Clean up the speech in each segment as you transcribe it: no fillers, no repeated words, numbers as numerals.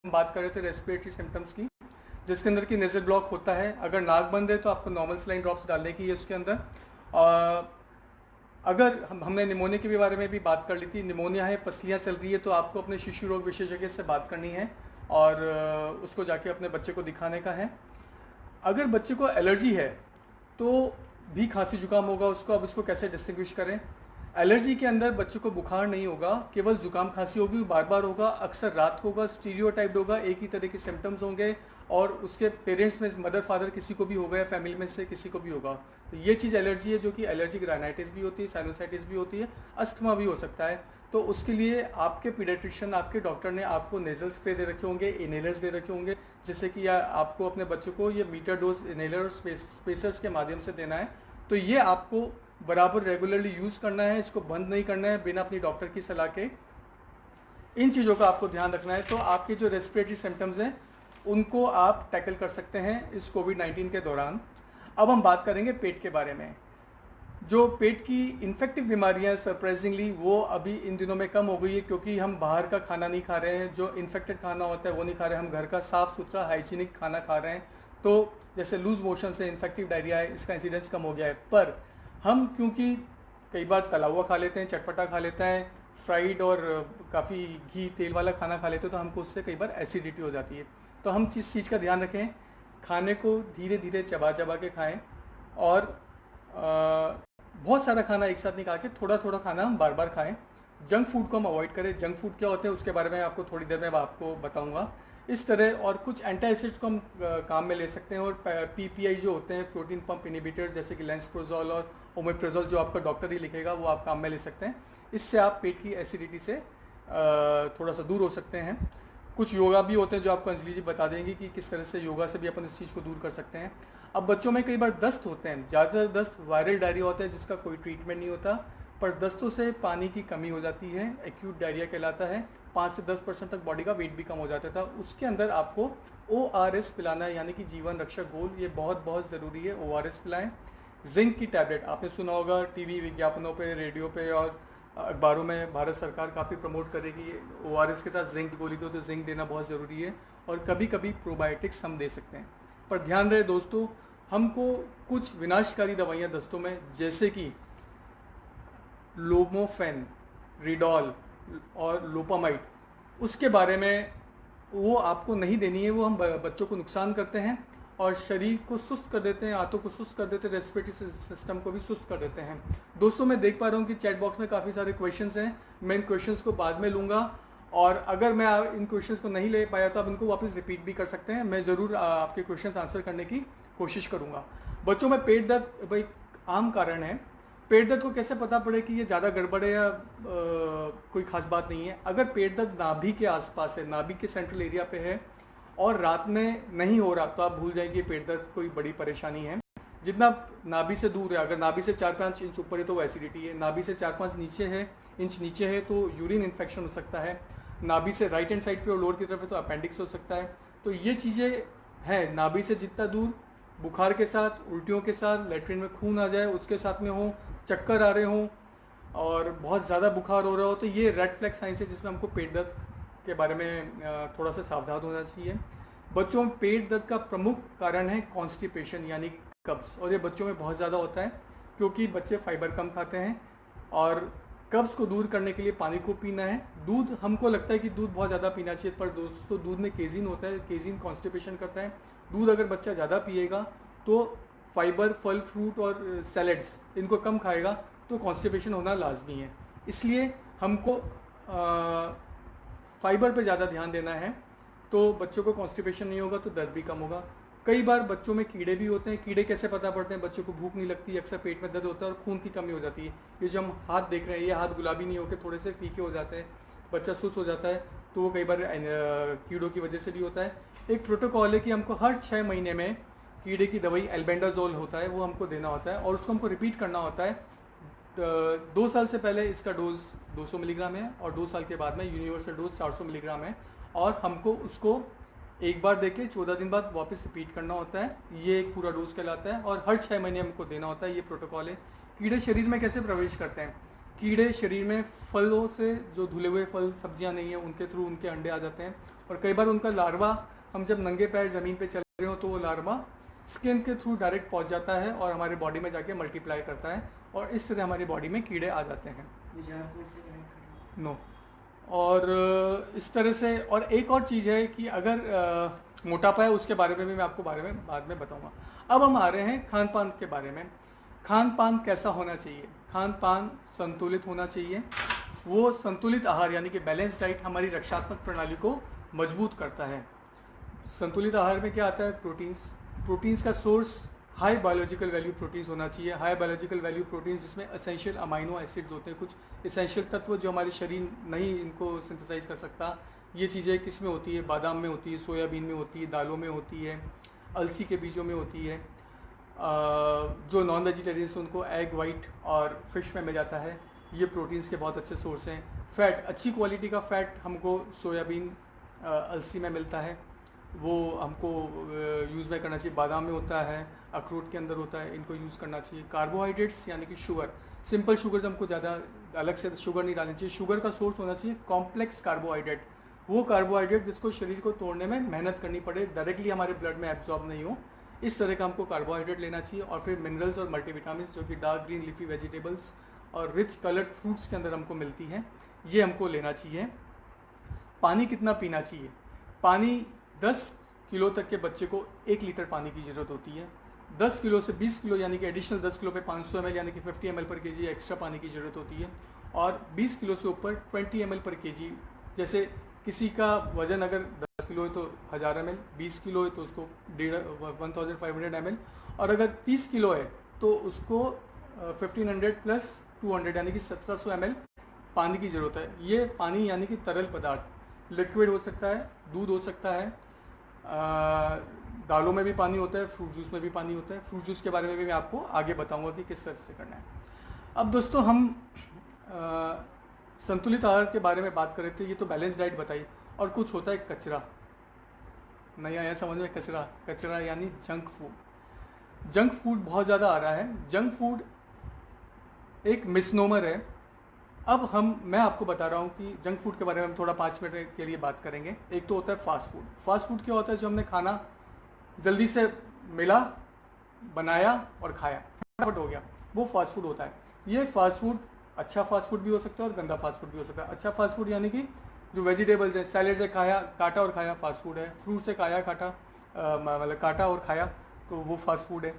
हम बात कर रहे थे रेस्पिरेटरी सिम्टम्स की, जिसके अंदर की नेजल ब्लॉक होता है। अगर नाक बंद है तो आपको नॉर्मल सलाइन ड्रॉप्स डालने की है उसके अंदर। अगर हमने निमोनिया के भी बारे में भी बात कर ली थी, निमोनिया है, पसलियाँ चल रही है, तो आपको अपने शिशु रोग विशेषज्ञ से बात करनी है और उसको जाके अपने बच्चे को दिखाने का है। अगर बच्चे को एलर्जी है तो भी खांसी जुकाम होगा उसको, अब उसको कैसे डिस्टिंग्विश करें। एलर्जी के अंदर बच्चे को बुखार नहीं होगा, केवल जुकाम खांसी होगी, बार बार होगा, अक्सर रात को होगा, स्टीरियोटाइप्ड होगा, एक ही तरह के सिम्टम्स होंगे और उसके पेरेंट्स में मदर फादर किसी को भी होगा या फैमिली में से किसी को भी होगा। तो ये चीज़ एलर्जी है, जो कि एलर्जिक राइनाइटिस भी होती है, साइनोसाइटिस भी होती है, अस्थमा भी हो सकता है। तो उसके लिए आपके पीडियाट्रिशियन, आपके डॉक्टर ने आपको नेजल स्प्रे दे रखे होंगे, इनहेलर्स दे रखे होंगे, जिससे कि आपको अपने बच्चों को ये मीटर डोज इनहेलर और स्पेसर्स के माध्यम से देना है। तो ये आपको बराबर रेगुलरली यूज़ करना है, इसको बंद नहीं करना है बिना अपनी डॉक्टर की सलाह के। इन चीज़ों का आपको ध्यान रखना है। तो आपके जो रेस्पिरेटरी सिम्टम्स हैं उनको आप टैकल कर सकते हैं इस कोविड-19 के दौरान। अब हम बात करेंगे पेट के बारे में। जो पेट की इन्फेक्टिव बीमारियां सरप्राइजिंगली वो अभी इन दिनों में कम हो गई है, क्योंकि हम बाहर का खाना नहीं खा रहे हैं, जो इन्फेक्टेड खाना होता है वो नहीं खा रहे हैं, हम घर का साफ़ सुथरा हाइजीनिक खाना खा रहे हैं। तो जैसे लूज मोशन से इन्फेक्टिव डायरिया है, इसका इंसिडेंस कम हो गया है। पर हम क्योंकि कई बार तला हुआ खा लेते हैं, चटपटा खा लेते हैं, फ्राइड और काफ़ी घी तेल वाला खाना खा लेते हैं, तो हमको उससे कई बार एसिडिटी हो जाती है। तो हम जिस चीज़ का ध्यान रखें, खाने को धीरे धीरे चबा चबा के खाएं और बहुत सारा खाना एक साथ नहीं खा के थोड़ा थोड़ा खाना हम बार बार खाएं। जंक फूड को हम अवॉइड करें। जंक फूड क्या होते हैं उसके बारे में आपको थोड़ी देर में आपको बताऊंगा। इस तरह और कुछ एंटी एसिड्स को हम काम में ले सकते हैं, और पीपीआई जो होते हैं, प्रोटीन पंप इनिबिटर्स, जैसे कि लेंसप्रोजोल और ओमेप्रोजोल, जो आपका डॉक्टर ही लिखेगा वो आप काम में ले सकते हैं। इससे आप पेट की एसिडिटी से थोड़ा सा दूर हो सकते हैं। कुछ योगा भी होते हैं जो आपको अंजलि जी बता देंगी कि किस तरह से योगा से भी अपन इस चीज़ को दूर कर सकते हैं। अब बच्चों में कई बार दस्त होते हैं, ज़्यादातर दस्त वायरल डायरिया होता है जिसका कोई ट्रीटमेंट नहीं होता, पर दस्तों से पानी की कमी हो जाती है, एक्यूट डायरिया कहलाता है। 5 से 10% तक बॉडी का वेट भी कम हो जाता था। उसके अंदर आपको ORS पिलाना है, यानी कि जीवन रक्षक घोल। ये बहुत बहुत ज़रूरी है, ORS पिलाएं। जिंक की टैबलेट आपने सुना होगा, टीवी विज्ञापनों पे, रेडियो पे और अखबारों में भारत सरकार काफ़ी प्रमोट करेगी। ORS के साथ जिंक गोली दो, तो जिंक देना बहुत ज़रूरी है। और कभी कभी प्रोबायोटिक्स हम दे सकते हैं। पर ध्यान रहे दोस्तों, हमको कुछ विनाशकारी दवाइयाँ दस्तों में, जैसे कि लोमोफेन, रिडॉल और लोपामाइड, उसके बारे में वो आपको नहीं देनी है। वो हम बच्चों को नुकसान करते हैं और शरीर को सुस्त कर देते हैं, आंतों को सुस्त कर देते हैं, रेस्पिरेटरी सिस्टम को भी सुस्त कर देते हैं। दोस्तों, मैं देख पा रहा हूँ कि चैट बॉक्स में काफ़ी सारे क्वेश्चंस हैं। मैं इन क्वेश्चंस को बाद में लूँगा, और अगर मैं इन क्वेश्चंस को नहीं ले पाया तो आप इनको वापस रिपीट भी कर सकते हैं। मैं ज़रूर आपके क्वेश्चंस आंसर करने की कोशिश करूँगा। बच्चों में पेट दर्द भाई आम कारण है। पेट दर्द को कैसे पता पड़े कि ये ज़्यादा गड़बड़ है या कोई खास बात नहीं है। अगर पेट दर्द नाभि के आसपास है, नाभि के सेंट्रल एरिया पे है और रात में नहीं हो रहा, तो आप भूल जाएंगे पेट दर्द कोई बड़ी परेशानी है। जितना नाभि से दूर है, अगर नाभि से 4-5 इंच ऊपर है तो वो एसिडिटी है, नाभि से 4-5 इंच नीचे है तो यूरिन इन्फेक्शन हो सकता है, नाभि से राइट हैंड साइड पे और लोअर की तरफ है तो अपेंडिक्स हो सकता है। तो ये चीज़ें हैं। नाभि से जितना दूर, बुखार के साथ, उल्टियों के साथ, लेटरिन में खून आ जाए उसके साथ में हो, चक्कर आ रहे हों और बहुत ज़्यादा बुखार हो रहा हो, तो ये रेड फ्लैग साइंस है जिसमें हमको पेट दर्द के बारे में थोड़ा सा सावधान होना चाहिए। बच्चों में पेट दर्द का प्रमुख कारण है कॉन्स्टिपेशन, यानी कब्ज, और ये बच्चों में बहुत ज़्यादा होता है क्योंकि बच्चे फाइबर कम खाते हैं। और कब्ज को दूर करने के लिए पानी को पीना है। दूध, हमको लगता है कि दूध बहुत ज़्यादा पीना चाहिए, पर दोस्तों दूध में केजिन होता है, केजिन कॉन्स्टिपेशन करता है। दूध अगर बच्चा ज़्यादा पिएगा तो फाइबर, फल फ्रूट और सैलड्स इनको कम खाएगा तो कॉन्स्टिपेशन होना लाजमी है। इसलिए हमको फाइबर पे ज़्यादा ध्यान देना है, तो बच्चों को कॉन्स्टिपेशन नहीं होगा तो दर्द भी कम होगा। कई बार बच्चों में कीड़े भी होते हैं। कीड़े कैसे पता पड़ते हैं? बच्चों को भूख नहीं लगती, अक्सर पेट में दर्द होता है और खून की कमी हो जाती है। ये जो हम हाथ देख रहे हैं, ये हाथ गुलाबी नहीं होकर थोड़े से फीके हो जाते हैं, बच्चा सुस्त हो जाता है, तो वो कई बार कीड़ों की वजह से भी होता है। एक प्रोटोकॉल है कि हमको हर 6 महीने में कीड़े की दवाई एल्बेंडाजोल होता है, वो हमको देना होता है और उसको हमको रिपीट करना होता है। 2 साल से पहले इसका डोज 200 मिलीग्राम है और 2 साल के बाद में यूनिवर्सल डोज 400 मिलीग्राम है, और हमको उसको एक बार देके 14 दिन बाद वापस रिपीट करना होता है। ये एक पूरा डोज कहलाता है और हर 6 महीने हमको देना होता है। ये प्रोटोकॉल है। कीड़े शरीर में कैसे प्रवेश करते हैं? कीड़े शरीर में फलों से, जो धुले हुए फल सब्जियां नहीं है उनके थ्रू उनके अंडे आ जाते हैं, और कई बार उनका लार्वा, हम जब नंगे पैर ज़मीन पे चल रहे हो तो वो लार्वा स्किन के थ्रू डायरेक्ट पहुंच जाता है और हमारे बॉडी में जाके मल्टीप्लाई करता है, और इस तरह हमारी बॉडी में कीड़े आ जाते हैं। नो और इस तरह से। और एक और चीज़ है कि अगर मोटापा है, उसके बारे में भी मैं आपको बाद में बताऊंगा। अब हम आ रहे हैं खान पान के बारे में। खान पान कैसा होना चाहिए? खान पान संतुलित होना चाहिए। वो संतुलित आहार यानी कि बैलेंस डाइट हमारी रक्षात्मक प्रणाली को मजबूत करता है। संतुलित आहार में क्या आता है? प्रोटीन्स का source high biological value proteins होना चाहिए। हाई बायोलॉजिकल वैल्यू प्रोटीन्स जिसमें एसेंशियल अमाइनो एसिड्स होते हैं, कुछ एसेंशियल तत्व जो हमारे शरीर नहीं इनको सिंथेसाइज कर सकता। ये चीज़ें किस में होती है? बादाम में होती है, सोयाबीन में होती है, दालों में होती है, अलसी के बीजों में होती है। जो नॉन वेजिटेरियंस उनको एग वाइट और फिश में मिल जाता है। ये प्रोटीन्स के बहुत अच्छे सोर्स हैं। फ़ैट, अच्छी क्वालिटी का फ़ैट हमको सोयाबीन अलसी में मिलता है, वो हमको यूज़ में करना चाहिए। बादाम में होता है, अखरोट के अंदर होता है, इनको यूज़ करना चाहिए। कार्बोहाइड्रेट्स यानी कि शुगर, सिंपल शुगर हमको ज़्यादा अलग से शुगर नहीं डालनी चाहिए। शुगर का सोर्स होना चाहिए कॉम्प्लेक्स कार्बोहाइड्रेट, वो कार्बोहाइड्रेट जिसको शरीर को तोड़ने में मेहनत करनी पड़े, डायरेक्टली हमारे ब्लड में एब्जॉर्ब नहीं हो, इस तरह का हमको कार्बोहाइड्रेट लेना चाहिए। और फिर मिनरल्स और मल्टीविटामिन जो कि डार्क ग्रीन लीफी वेजिटेबल्स और रिच कलर्ड फ्रूट्स के अंदर हमको मिलती हैं, ये हमको लेना चाहिए। पानी कितना पीना चाहिए? पानी 10 किलो तक के बच्चे को 1 लीटर पानी की ज़रूरत होती है। 10 किलो से 20 किलो यानी कि एडिशनल 10 किलो पे 500 ml यानी कि 50 ml पर केजी एक्स्ट्रा पानी की ज़रूरत होती है। और 20 किलो से ऊपर 20 ml पर केजी, जैसे किसी का वज़न अगर 10 किलो है तो 1000 ml, 20 किलो है तो उसको 1500 ml, और अगर 30 किलो है तो उसको 1500 प्लस 200 यानी कि 1700 ml पानी की ज़रूरत है। ये पानी यानी कि तरल पदार्थ, लिक्विड हो सकता है, दूध हो सकता है, दालों में भी पानी होता है, फ्रूट जूस में भी पानी होता है। फ्रूट जूस के बारे में भी मैं आपको आगे बताऊंगा कि किस तरह से करना है। अब दोस्तों हम संतुलित आहार के बारे में बात कर रहे थे, ये तो बैलेंस डाइट बताई, और कुछ होता है कचरा। नहीं आया समझ में? कचरा यानी जंक फूड। जंक फूड बहुत ज़्यादा आ रहा है। जंक फूड एक मिसनोमर है। अब मैं आपको बता रहा हूँ कि जंक फूड के बारे में हम थोड़ा 5 मिनट के लिए बात करेंगे। एक तो होता है फास्ट फूड। फास्ट फूड क्या होता है? जो हमने खाना जल्दी से मिला, बनाया और खाया, फटाफट हो गया, वो फास्ट फूड होता है। ये फास्ट फूड अच्छा फास्ट फूड भी हो सकता है और गंदा फास्ट फूड भी हो सकता है। अच्छा फास्ट फूड यानी कि जो वेजिटेबल्स हैं, सैलेड से खाया, काटा और खाया, फास्ट फूड है। फ्रूट से खाया, काटा, मतलब काटा और खाया, तो वो फास्ट फूड है,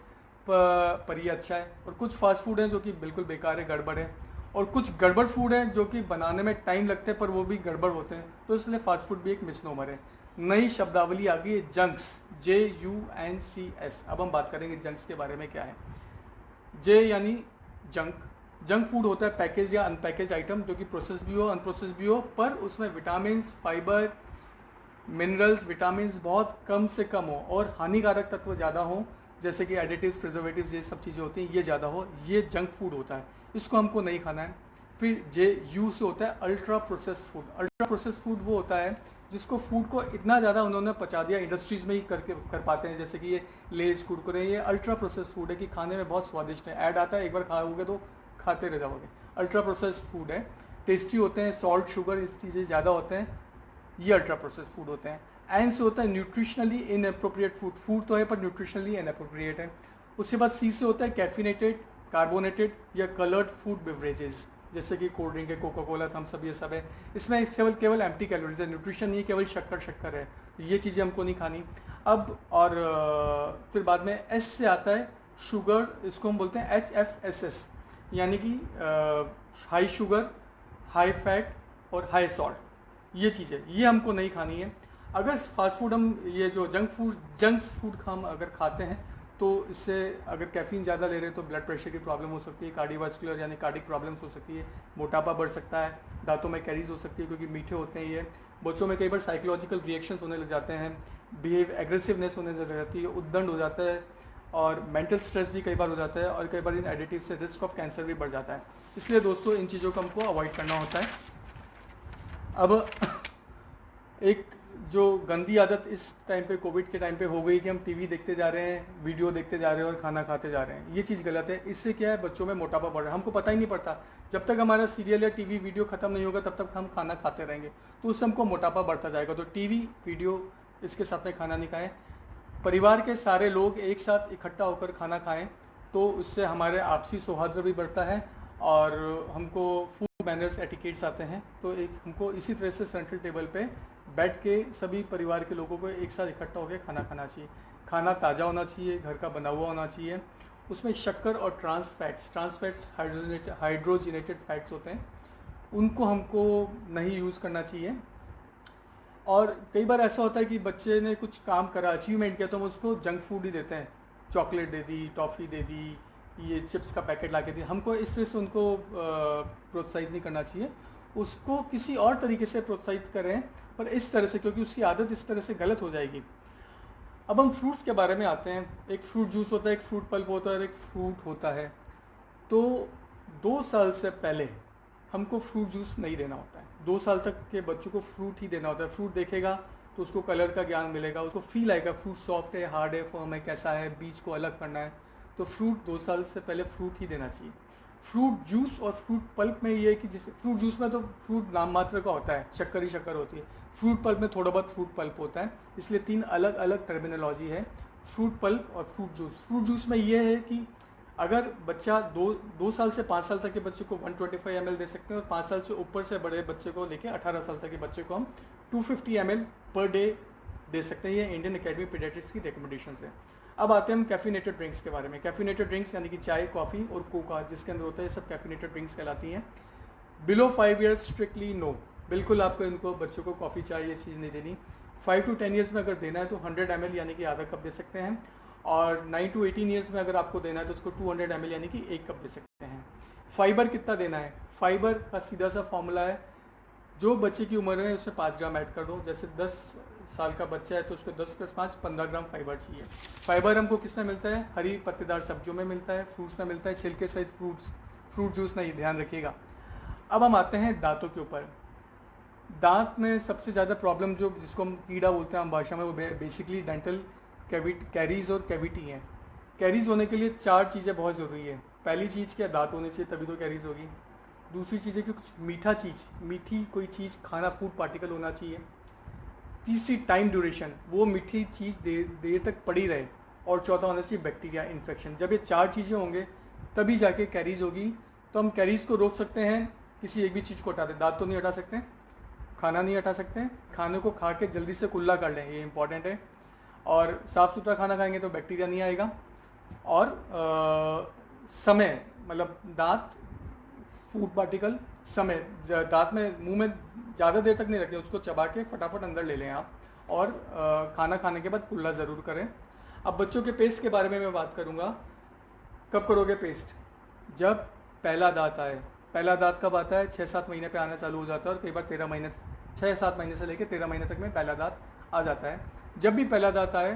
पर ये अच्छा है। और कुछ फास्ट फूड है जो कि बिल्कुल बेकार है, गड़बड़ है। और कुछ गड़बड़ फूड है जो कि बनाने में टाइम लगते हैं पर वो भी गड़बड़ होते हैं, तो इसलिए फास्ट फूड भी एक मिसनोमर है। नई शब्दावली आ गई है, जंक्स, JUNCS। अब हम बात करेंगे जंक्स के बारे में क्या है। जे यानी जंक। जंक फूड होता है पैकेज या अनपैकेज आइटम जो कि प्रोसेस भी हो, अनप्रोसेस भी हो, पर उसमें विटामिन, फाइबर, मिनरल्स, विटामिन बहुत कम से कम हो और हानिकारक तत्व ज़्यादा हो, जैसे कि एडिटिव्स, प्रिजर्वेटिव्स, ये सब चीज़ें होती हैं, ये ज़्यादा हो, ये जंक फूड होता है, इसको हमको नहीं खाना है। फिर JU से होता है ultra processed food. Ultra processed food वो होता है जिसको फूड को इतना ज़्यादा उन्होंने पचा दिया, इंडस्ट्रीज़ में ही कर पाते हैं, जैसे कि ये लेज, कुरकुरे, ये अल्ट्रा प्रोसेस्ड फूड है कि खाने में बहुत स्वादिष्ट है, ऐड आता है, एक बार खाओगे तो खाते रह जाओगे। अल्ट्रा प्रोसेस्ड फूड है, टेस्टी होते हैं, सॉल्ट, शुगर, इस चीज़ें ज़्यादा होते हैं, ये अल्ट्रा प्रोसेस्ड फूड होते हैं। एन से होता है न्यूट्रिशनली इनअप्रोप्रिएट फूड। फूड तो है पर न्यूट्रिशनली इनअप्रोप्रिएट है। उसके बाद C से होता है कैफिनेटेड, कार्बोनेटेड या कलर्ड फूड बेवरेजेस, जैसे कि कोल्ड ड्रिंक है, कोका कोला, थम्स अप, ये सब है। इसमें केवल एम्प्टी कैलोरीज है, न्यूट्रिशन नहीं, केवल शक्कर है, ये चीज़ें हमको नहीं खानी। अब और फिर बाद में S से आता है शुगर, इसको हम बोलते हैं HFSS, यानी कि हाई शुगर, हाई फैट और हाई सॉल्ट, ये चीज़ें, ये हमको नहीं खानी है। अगर फास्ट फूड हम ये जो जंक्स फूड हम अगर खाते हैं तो इससे अगर कैफीन ज़्यादा ले रहे हैं तो ब्लड प्रेशर की प्रॉब्लम हो सकती है, कार्डियोवास्कुलर यानी कार्डिक प्रॉब्लम्स हो सकती है, मोटापा बढ़ सकता है, दांतों में कैरीज हो सकती है क्योंकि मीठे होते हैं ये। बच्चों में कई बार साइकोलॉजिकल रिएक्शंस होने लग जाते हैं, एग्रेसिवनेस होने लग जाती है, उद्दंड हो जाता है और मेंटल स्ट्रेस भी कई बार हो जाता है, और कई बार इन एडिटिव से रिस्क ऑफ कैंसर भी बढ़ जाता है। इसलिए दोस्तों इन चीज़ों को हमको अवॉइड करना होता है। अब एक जो गंदी आदत इस टाइम पे, कोविड के टाइम पे हो गई कि हम टीवी देखते जा रहे हैं, वीडियो देखते जा रहे हैं और खाना खाते जा रहे हैं, ये चीज़ गलत है। इससे क्या है, बच्चों में मोटापा बढ़ रहा है, हमको पता ही नहीं पड़ता। जब तक हमारा सीरियल या टीवी वीडियो खत्म नहीं होगा तब तक हम खाना खाते रहेंगे, तो उससे हमको मोटापा बढ़ता जाएगा। तो टीवी वीडियो इसके साथ में खाना नहीं खाएं। परिवार के सारे लोग एक साथ इकट्ठा होकर खाना खाएं, तो उससे हमारे आपसी सौहार्द भी बढ़ता है और हमको फूड मैनर्स एटिकेट्स आते हैं। तो एक हमको इसी तरह से सेंट्रल टेबल पे बैठ के सभी परिवार के लोगों को एक साथ इकट्ठा होकर खाना खाना चाहिए। खाना ताज़ा होना चाहिए, घर का बना हुआ होना चाहिए। उसमें शक्कर और ट्रांस फैट्स हाइड्रोजिनेटेड फैट्स होते हैं, उनको हमको नहीं यूज़ करना चाहिए। और कई बार ऐसा होता है कि बच्चे ने कुछ काम करा, अचीवमेंट किया, तो हम उसको जंक फूड ही देते हैं, चॉकलेट दे दी, टॉफ़ी दे दी, ये चिप्स का पैकेट ला के दी। हमको इस तरह से उनको प्रोत्साहित नहीं करना चाहिए, उसको किसी और तरीके से प्रोत्साहित करें, पर इस तरह से, क्योंकि उसकी आदत इस तरह से गलत हो जाएगी। अब हम फ्रूट्स के बारे में आते हैं। एक फ्रूट जूस होता है, एक फ्रूट पल्प होता है और एक फ्रूट होता है। तो 2 साल से पहले हमको फ्रूट जूस नहीं देना होता है। 2 साल तक के बच्चों को फ्रूट ही देना होता है। फ्रूट देखेगा तो उसको कलर का ज्ञान मिलेगा, उसको फील आएगा फ्रूट सॉफ्ट है, हार्ड है, फर्म है, कैसा है, बीज को अलग करना है। तो फ्रूट 2 साल से पहले फ्रूट ही देना चाहिए। फ्रूट जूस और फ्रूट पल्प में ये है कि जैसे फ्रूट जूस में तो फ्रूट नाम मात्र का होता है, शक्कर ही शक्कर होती है। फ्रूट पल्प में थोड़ा बहुत फ्रूट पल्प होता है, इसलिए 3 अलग अलग टर्मिनोलॉजी है, फ्रूट पल्प और फ्रूट जूस। फ्रूट जूस में ये है कि अगर बच्चा 2 साल से 5 साल तक के बच्चे को 125 ml दे सकते हैं, और 5 साल से ऊपर से बड़े बच्चे को लेके 18 साल तक के बच्चे को हम 250 ml पर डे दे सकते हैं। ये इंडियन अकेडमी पीडियाट्रिक्स की रिकमेंडेशन है। अब आते हैं हम कैफिनेटेड ड्रिंक्स के बारे में। कैफिनेटेड ड्रिंक्स यानी कि चाय, कॉफ़ी और कोका जिसके अंदर होता है, ये सब कैफिनेटेड ड्रिंक्स कहलाती हैं। बिलो 5 ईयर्स स्ट्रिक्टली नो, बिल्कुल आपको इनको बच्चों को कॉफ़ी चाय ये चीज़ नहीं देनी। 5 to 10 ईयर्स में अगर देना है तो 100 ml यानी कि आधा कप दे सकते हैं, और 9 to 18 ईयर्स में अगर आपको देना है तो उसको 200 ml यानी कि 1 कप दे सकते हैं। फाइबर कितना देना है? फाइबर का सीधा सा फॉर्मूला है, जो बच्चे की उम्र है उसमें 5 ग्राम ऐड कर दो। जैसे 10 साल का बच्चा है तो उसको 10 + 5 15 ग्राम फाइबर चाहिए। फाइबर हमको किस में मिलता है? हरी पत्तेदार सब्जियों में मिलता है, फ्रूट्स में मिलता है, छिलके सहित फ्रूट जूस नहीं, ध्यान रखिएगा। अब हम आते हैं दांतों के ऊपर। दांत में सबसे ज़्यादा प्रॉब्लम जो जिसको हम कीड़ा बोलते हैं आम भाषा में, वो बेसिकली डेंटल कैरीज और कैविटी हैं। कैरीज होने के लिए 4 चीज़ें बहुत ज़रूरी है। पहली चीज़ क्या, दांत होने चाहिए, तभी तो कैरीज होगी। दूसरी चीज़ है कि कुछ मीठी कोई चीज़, खाना, फूड पार्टिकल होना चाहिए। तीसरी टाइम ड्यूरेशन, वो मीठी चीज़ देर तक पड़ी रहे। और चौथा होना चाहिए बैक्टीरिया इन्फेक्शन। जब ये 4 चीज़ें होंगे तभी जाके कैरीज होगी। तो हम कैरीज को रोक सकते हैं किसी एक भी चीज़ को हटा दें। दांत तो नहीं हटा सकते, खाना नहीं हटा सकते, खाने को खा के जल्दी से कुल्ला कर लें, ये इंपॉर्टेंट है। और साफ़ सुथरा खाना खाएंगे तो बैक्टीरिया नहीं आएगा। और समय, मतलब दांत, फूड पार्टिकल, समय, दांत में, मुंह में ज़्यादा देर तक नहीं रखें, उसको चबा के फटाफट अंदर ले लें आप। और खाना खाने के बाद कुल्ला ज़रूर करें। अब बच्चों के पेस्ट के बारे में मैं बात करूँगा। कब करोगे पेस्ट? जब पहला दांत आए। पहला दांत कब आता है? 6-7 महीने पे आना चालू हो जाता है, और कई बार 13 महीने, 6-7 महीने से लेकर 13 महीने तक में पहला दांत आ जाता है। जब भी पहला दांत आए,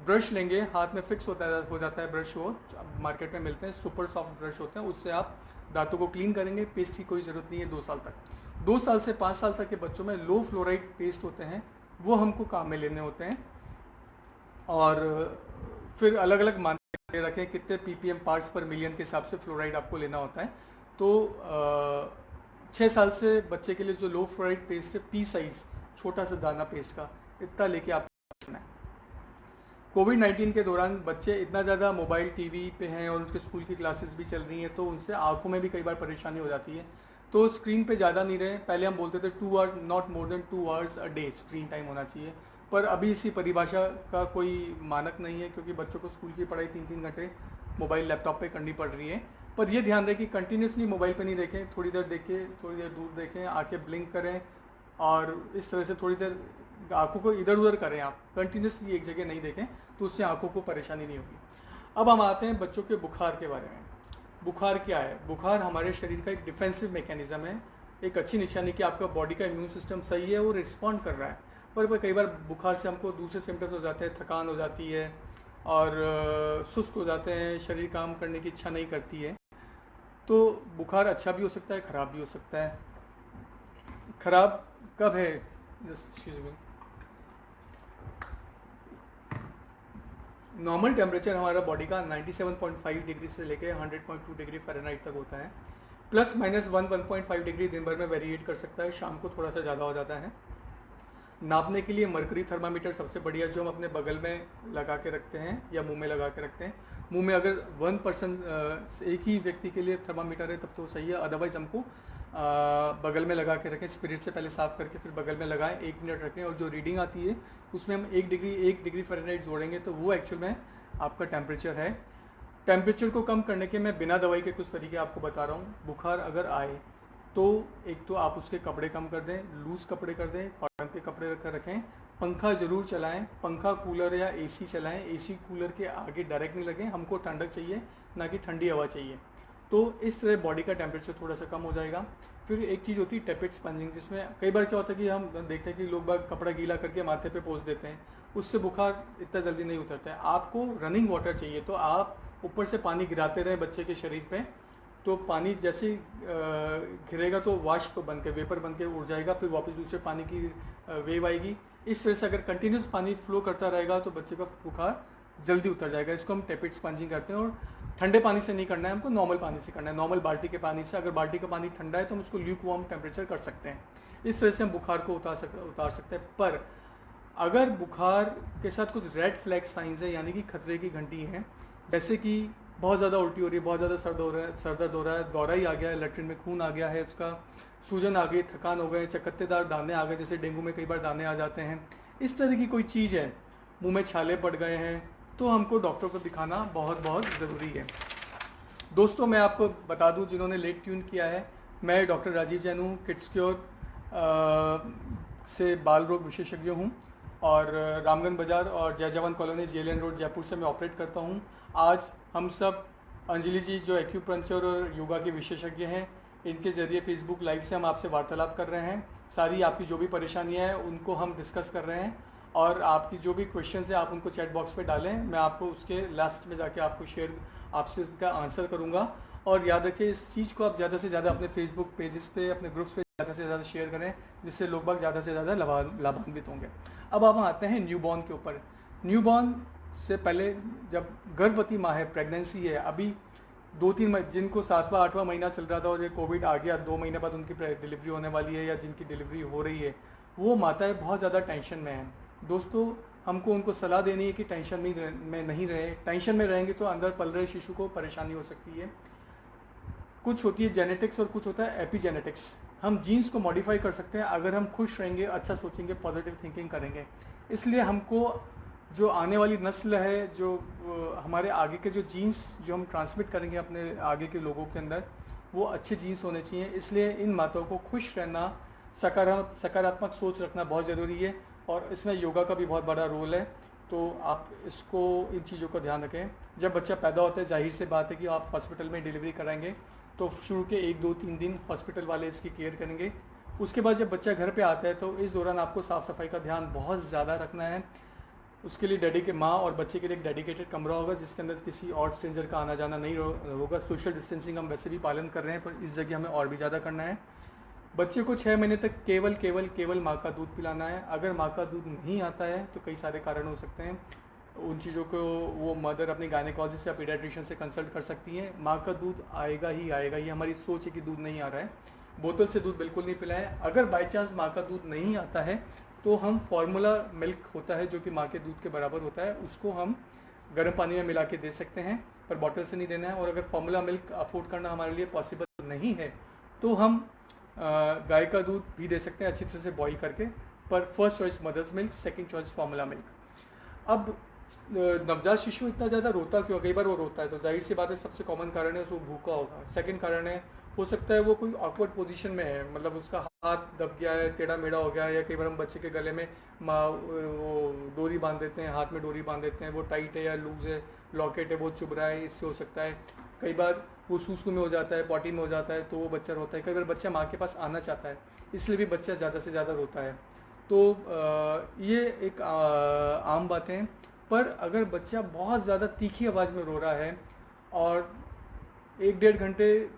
ब्रश लेंगे, हाथ में फिक्स हो जाता है ब्रश, वो मार्केट में मिलते हैं, सुपर सॉफ्ट ब्रश होते हैं, उससे आप दांतों को क्लीन करेंगे। पेस्ट की कोई ज़रूरत नहीं है 2 साल तक। 2 साल से 5 साल तक के बच्चों में लो फ्लोराइड पेस्ट होते हैं, वो हमको काम में लेने होते हैं। और फिर अलग अलग मात्रा रखें, कितने ppm पार्ट्स पर मिलियन के हिसाब से फ्लोराइड आपको लेना होता है। तो 6 साल से बच्चे के लिए जो लो फ्लोराइड पेस्ट है, पी साइज़, छोटा सा दाना पेस्ट का, इतना लेके आप करना है। कोविड-19 के दौरान बच्चे इतना ज़्यादा मोबाइल, टीवी पे हैं, और उनके स्कूल की क्लासेस भी चल रही हैं, तो उनसे आंखों में भी कई बार परेशानी हो जाती है। तो स्क्रीन पे ज़्यादा नहीं रहे। पहले हम बोलते थे 2 hour, not more than 2 hours a day screen time होना चाहिए, पर अभी इसी परिभाषा का कोई मानक नहीं है, क्योंकि बच्चों को स्कूल की पढ़ाई 3-3 घंटे मोबाइल, लैपटॉप पे करनी पड़ रही है। पर ये ध्यान रहे कि कंटिन्यूसली मोबाइल पे नहीं देखें, थोड़ी देर देखें, थोड़ी देर दूर देखें, आंखें ब्लिंक करें, और इस तरह से थोड़ी देर आंखों को इधर उधर करें। आप कंटिन्यूसली एक जगह नहीं देखें, तो उससे आंखों को परेशानी नहीं होगी। अब हम आते हैं बच्चों के बुखार के बारे में। बुखार क्या है? बुखार हमारे शरीर का एक डिफेंसिव मैकेनिज्म है, एक अच्छी निशानी कि आपका बॉडी का इम्यून सिस्टम सही है, वो रिस्पॉन्ड कर रहा है। पर कई बार बुखार से हमको दूसरे सिम्टम्स हो जाते हैं, थकान हो जाती है, और सुस्त हो जाते हैं, शरीर काम करने की इच्छा नहीं करती है। तो बुखार अच्छा भी हो सकता है, ख़राब भी हो सकता है। ख़राब कब है? नॉर्मल टेम्परेचर हमारा बॉडी का 97.5 डिग्री से लेकर 100.2 डिग्री फ़ारेनहाइट तक होता है। प्लस माइनस 1.5 डिग्री दिन भर में वेरिएट कर सकता है, शाम को थोड़ा सा ज़्यादा हो जाता है। नापने के लिए मरकरी थर्मामीटर सबसे बढ़िया, जो हम अपने बगल में लगा के रखते हैं या मुंह में लगा के रखते हैं। मुंह में अगर 1% एक ही व्यक्ति के लिए थर्मामीटर है तब तो सही है, अदरवाइज़ हमको बगल में लगा के रखें। स्पिरिट से पहले साफ़ करके फिर बगल में लगाएं, 1 मिनट रखें, और जो रीडिंग आती है उसमें हम 1 डिग्री फ़ारेनहाइट जोड़ेंगे तो वो एक्चुअल में आपका टेम्परेचर है। टेम्परेचर को कम करने के मैं बिना दवाई के कुछ तरीके आपको बता रहा हूँ। बुखार अगर आए तो एक तो आप उसके कपड़े कम कर दें, लूज़ कपड़े कर दें, कॉटन के कपड़े रख कर रखें। पंखा ज़रूर चलाएं, पंखा कूलर या एसी चलाएं। एसी कूलर के आगे डायरेक्ट नहीं लगें, हमको ठंडक चाहिए ना कि ठंडी हवा चाहिए। तो इस तरह बॉडी का टेम्परेचर थोड़ा सा कम हो जाएगा। फिर एक चीज़ होती है टेपिड स्पंजिंग, जिसमें कई बार क्या होता है कि हम देखते हैं कि लोग बाग कपड़ा गीला करके माथे पे पोंछ देते हैं, उससे बुखार इतना जल्दी नहीं उतरता है। आपको रनिंग वाटर चाहिए, तो आप ऊपर से पानी गिराते रहें बच्चे के शरीर पे, तो पानी जैसे गिरेगा तो वाष्प बन के, वेपर बन के उड़ जाएगा, फिर वापस दूसरे पानी की वेव आएगी। इस तरह से अगर कंटिन्यूस पानी फ्लो करता रहेगा तो बच्चे का बुखार जल्दी उतर जाएगा। इसको हम टेपिड स्पंजिंग करते हैं। और ठंडे पानी से नहीं करना है हमको, नॉर्मल पानी से करना है, नॉर्मल बाल्टी के पानी से। अगर बाल्टी का पानी ठंडा है तो हम उसको ल्यूक वार्म टेम्परेचर कर सकते हैं। इस तरह से हम बुखार को उतार सकते हैं। पर अगर बुखार के साथ कुछ रेड फ्लैग साइंस है, यानी कि खतरे की घंटी है, जैसे कि बहुत ज़्यादा उल्टी हो रही है, बहुत ज़्यादा सर दर्द हो रहा है, दौरा ही आ गया है, लैट्रिन में खून आ गया है, उसका सूजन आ गई, थकान हो गए, चकत्तेदार दाने आ गए, जैसे डेंगू में कई बार दाने आ जाते हैं, इस तरह की कोई चीज़ है, मुंह में छाले पड़ गए हैं, तो हमको डॉक्टर को दिखाना बहुत बहुत ज़रूरी है। दोस्तों, मैं आपको बता दूं, जिन्होंने लेट ट्यून किया है, मैं डॉक्टर राजीव जैन हूँ, किड्स क्योर से बाल रोग विशेषज्ञ हूँ, और रामगंज बाज़ार और जय जवान कॉलोनी, जेएलएन रोड, जयपुर से मैं ऑपरेट करता हूँ। आज हम सब अंजलि जी, जो एक्यूपंक्चर और योगा के विशेषज्ञ हैं, इनके ज़रिए फेसबुक लाइव से हम आपसे वार्तालाप कर रहे हैं। सारी आपकी जो भी परेशानियाँ हैं उनको हम डिस्कस कर रहे हैं, और आपकी जो भी क्वेश्चन है आप उनको चैट बॉक्स पे डालें, मैं आपको उसके लास्ट में जाके आपसे इसका आंसर करूँगा। और याद रखिए, इस चीज़ को आप ज़्यादा से ज़्यादा अपने फेसबुक पेजेस पे, अपने ग्रुप्स पे ज़्यादा से ज़्यादा शेयर करें, जिससे लोग बाग ज़्यादा से ज़्यादा लाभान्वित होंगे। अब आप आते हैं न्यूबॉर्न के ऊपर। न्यूबॉर्न से पहले, जब गर्भवती माँ है, प्रेगनेंसी है, अभी 2-3 जिनको 7वां 8वां महीना चल रहा था और ये कोविड आ गया, 2 महीने बाद उनकी डिलीवरी होने वाली है या जिनकी डिलीवरी हो रही है, वो माताएं बहुत ज़्यादा टेंशन में हैं। दोस्तों, हमको उनको सलाह देनी है कि टेंशन में नहीं रहे। टेंशन में रहेंगे तो अंदर पल रहे शिशु को परेशानी हो सकती है। कुछ होती है जेनेटिक्स और कुछ होता है एपिजेनेटिक्स। हम जीन्स को मॉडिफाई कर सकते हैं अगर हम खुश रहेंगे, अच्छा सोचेंगे, पॉजिटिव थिंकिंग करेंगे। इसलिए हमको जो आने वाली नस्ल है, जो हमारे आगे के जो जीन्स जो हम ट्रांसमिट करेंगे अपने आगे के लोगों के अंदर, वो अच्छे जीन्स होने चाहिए। इसलिए इन माताओं को खुश रहना, सकारात्मक सोच रखना बहुत ज़रूरी है, और इसमें योगा का भी बहुत बड़ा रोल है। तो आप इसको, इन चीज़ों का ध्यान रखें। जब बच्चा पैदा होता है, जाहिर सी बात है कि आप हॉस्पिटल में डिलीवरी कराएंगे, तो शुरू के 1-2-3 दिन हॉस्पिटल वाले इसकी केयर करेंगे। उसके बाद जब बच्चा घर पे आता है तो इस दौरान आपको साफ़ सफाई का ध्यान बहुत ज़्यादा रखना है। उसके लिए माँ और बच्चे के लिए एक डेडिकेटेड कमरा होगा, जिसके अंदर किसी और स्ट्रेंजर का आना जाना नहीं होगा। सोशल डिस्टेंसिंग हम वैसे भी पालन कर रहे हैं, पर इस जगह हमें और भी ज़्यादा करना है। बच्चे को 6 महीने तक केवल माँ का दूध पिलाना है। अगर माँ का दूध नहीं आता है तो कई सारे कारण हो सकते हैं, उन चीज़ों को वो मदर अपनी गायनेकोलॉजिस्ट या पीडियाट्रिशियन से कंसल्ट कर सकती हैं। माँ का दूध आएगा ही आएगा, ये हमारी सोच है कि दूध नहीं आ रहा है, बोतल से दूध बिल्कुल नहीं पिलाएं। अगर बाई चांस माँ का दूध नहीं आता है तो हम फार्मूला मिल्क होता है, जो कि माँ के दूध के बराबर होता है, उसको हम गर्म पानी में मिला के दे सकते हैं, पर बॉटल से नहीं देना है। और अगर फार्मूला मिल्क अफोर्ड करना हमारे लिए पॉसिबल नहीं है तो हम गाय का दूध भी दे सकते हैं अच्छी तरह से बॉईल करके, पर first choice mother's milk, second choice formula milk. अब नवजात शिशु इतना ज़्यादा रोता क्यों? कई बार वो रोता है तो जाहिर सी बात है, सबसे कॉमन कारण है उसको भूखा होगा। सेकंड कारण है, हो सकता है वो कोई ऑकवर्ड पोजीशन में है, मतलब उसका हाथ दब गया है, टेढ़ा मेढ़ा हो गया है, या कई बार हम बच्चे के गले में वो डोरी बांध देते हैं, हाथ में डोरी बांध देते हैं, वो टाइट है या लूज है, लॉकेट है, वो चुभ रहा है, इससे हो सकता है। कई बार वो सूसू में हो जाता है, पॉटी में हो जाता है, तो वो बच्चा रोता है। कई बार बच्चा माँ के पास आना चाहता है, इसलिए भी बच्चा ज़्यादा से ज़्यादा रोता है। तो ये एक आम बातें हैं। पर अगर बच्चा बहुत ज़्यादा तीखी आवाज़ में रो रहा है और 1-1.5 घंटे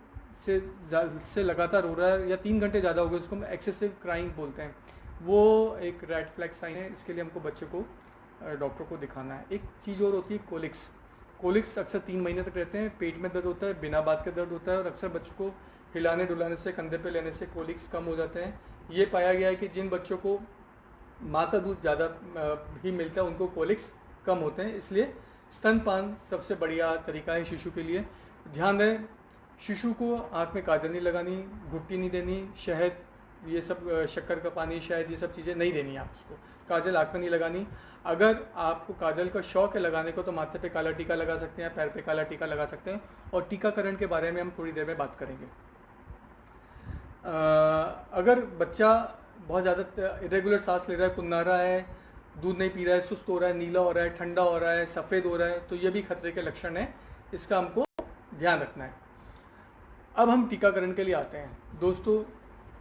से लगातार रो रहा है, या 3 घंटे ज़्यादा हो गए, उसको हम एक्सेसिव क्राइंग बोलते हैं, वो एक रेड फ्लैग साइन है। इसके लिए हमको बच्चे को डॉक्टर को दिखाना है। एक चीज़ और होती है कोलिक्स। कोलिक्स अक्सर 3 महीने तक रहते हैं, पेट में दर्द होता है, बिना बात के दर्द होता है, और अक्सर बच्चों को हिलाने डुलाने से, कंधे पे लेने से कोलिक्स कम हो जाते हैं। ये पाया गया है कि जिन बच्चों को माँ का दूध ज़्यादा ही मिलता है उनको कोलिक्स कम होते हैं। इसलिए स्तनपान सबसे बढ़िया तरीका है शिशु के लिए। ध्यान रहे, शिशु को आँख में काजल नहीं लगानी, घुट्टी नहीं देनी, शहद, ये सब शक्कर का पानी, शहद, ये सब चीज़ें नहीं देनी आप उसको। काजल आँख में नहीं लगानी। अगर आपको काजल का शौक है लगाने को तो माथे पे काला टीका लगा सकते हैं, पैर पे काला टीका लगा सकते हैं। और टीकाकरण के बारे में हम थोड़ी देर में बात करेंगे। अगर बच्चा बहुत ज़्यादा इरेगुलर सांस ले रहा है, कुन्ना रहा है, दूध नहीं पी रहा है, सुस्त हो रहा है, नीला हो रहा है, ठंडा हो रहा है, सफ़ेद हो रहा है, तो ये भी खतरे के लक्षण हैं। इसका हमको ध्यान रखना है। अब हम टीकाकरण के लिए आते हैं। दोस्तों,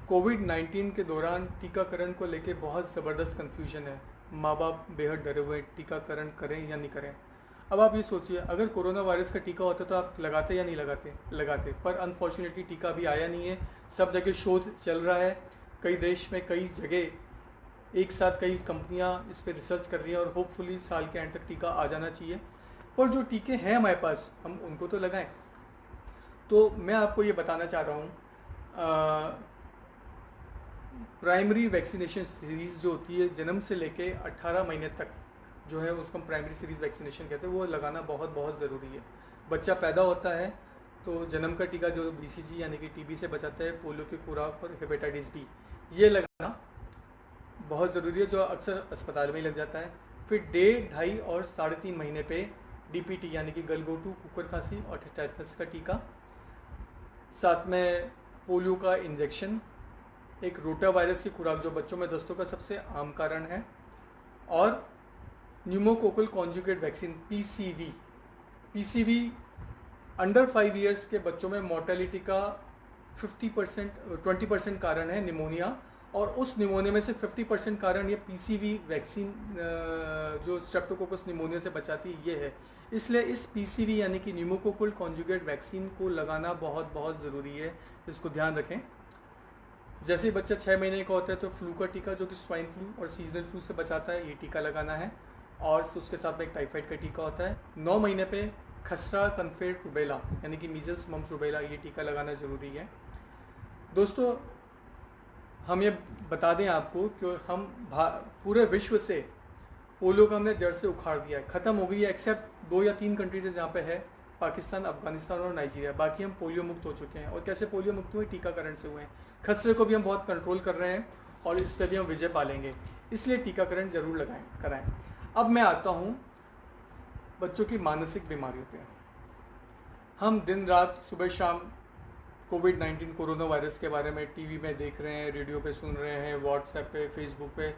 कोविड-19 के दौरान टीकाकरण को लेके बहुत ज़बरदस्त कन्फ्यूजन है। माँ बाप बेहद डरे हुए हैं, टीकाकरण करें या नहीं करें। अब आप ये सोचिए, अगर कोरोना वायरस का टीका होता तो आप लगाते या नहीं लगाते। पर अनफॉर्चुनेटली टीका अभी आया नहीं है। सब जगह शोध चल रहा है, कई देश में कई जगह एक साथ कई कंपनियां इस पर रिसर्च कर रही हैं, और होपफुली साल के एंड तक टीका आ जाना चाहिए। पर जो टीके हैं हमारे पास, हम उनको तो लगाएं। तो मैं आपको ये बताना चाह रहा हूँ, प्राइमरी वैक्सीनेशन सीरीज़ जो होती है जन्म से लेके 18 महीने तक जो है उसको हम प्राइमरी सीरीज़ वैक्सीनेशन कहते हैं, वो लगाना बहुत बहुत ज़रूरी है। बच्चा पैदा होता है तो जन्म का टीका जो BCG यानी कि TB से बचाता है, पोलियो की खुराक और हेपेटाइटिस B, ये लगाना बहुत ज़रूरी है, जो अक्सर अस्पताल में ही लग जाता है। फिर 1.5, 2.5 और 3.5 महीने पे DPT यानी कि गलघोटू, कुकुर खांसी और टेटनस का टीका, साथ में पोलियो का इंजेक्शन, एक रोटा वायरस की खुराक जो बच्चों में दस्तों का सबसे आम कारण है, और pneumococcal conjugate vaccine PCV under 5 years के बच्चों में मोर्टेलिटी का 20% कारण है निमोनिया, और उस निमोनिया में से 50% कारण ये PCV वैक्सीन जो स्ट्रेप्टोकोकस निमोनिया से बचाती है ये है। इसलिए इस PCV यानी कि न्यूमोकोकल कॉन्जुगेट वैक्सीन को लगाना बहुत बहुत ज़रूरी है, इसको ध्यान रखें। जैसे ही बच्चा 6 महीने का होता है तो फ्लू का टीका जो कि स्वाइन फ्लू और सीजनल फ्लू से बचाता है, ये टीका लगाना है, और उसके साथ में एक टाइफाइड का टीका होता है। 9 महीने पे खसरा, कन्फेड, रुबेला यानी कि मीजल्स, मम्स, रुबेला, ये टीका लगाना ज़रूरी है। दोस्तों, हम ये बता दें आपको कि हम पूरे विश्व से पोलियो का हमने जड़ से उखाड़ दिया है, ख़त्म हो गई है, एक्सेप्ट 2 या 3 कंट्रीज है जहाँ पे है, पाकिस्तान, अफगानिस्तान और नाइजीरिया। बाकी हम पोलियो मुक्त हो चुके हैं। और कैसे पोलियो मुक्त हुए? टीकाकरण से हुए हैं। खसरे को भी हम बहुत कंट्रोल कर रहे हैं और इस पर भी हम विजय पालेंगे। इसलिए टीकाकरण जरूर कराएं। अब मैं आता हूँ बच्चों की मानसिक बीमारियों पे। हम दिन रात सुबह शाम कोविड-19 कोरोना वायरस के बारे में टीवी में देख रहे हैं, रेडियो पे सुन रहे हैं, व्हाट्सएप पे, फेसबुक पे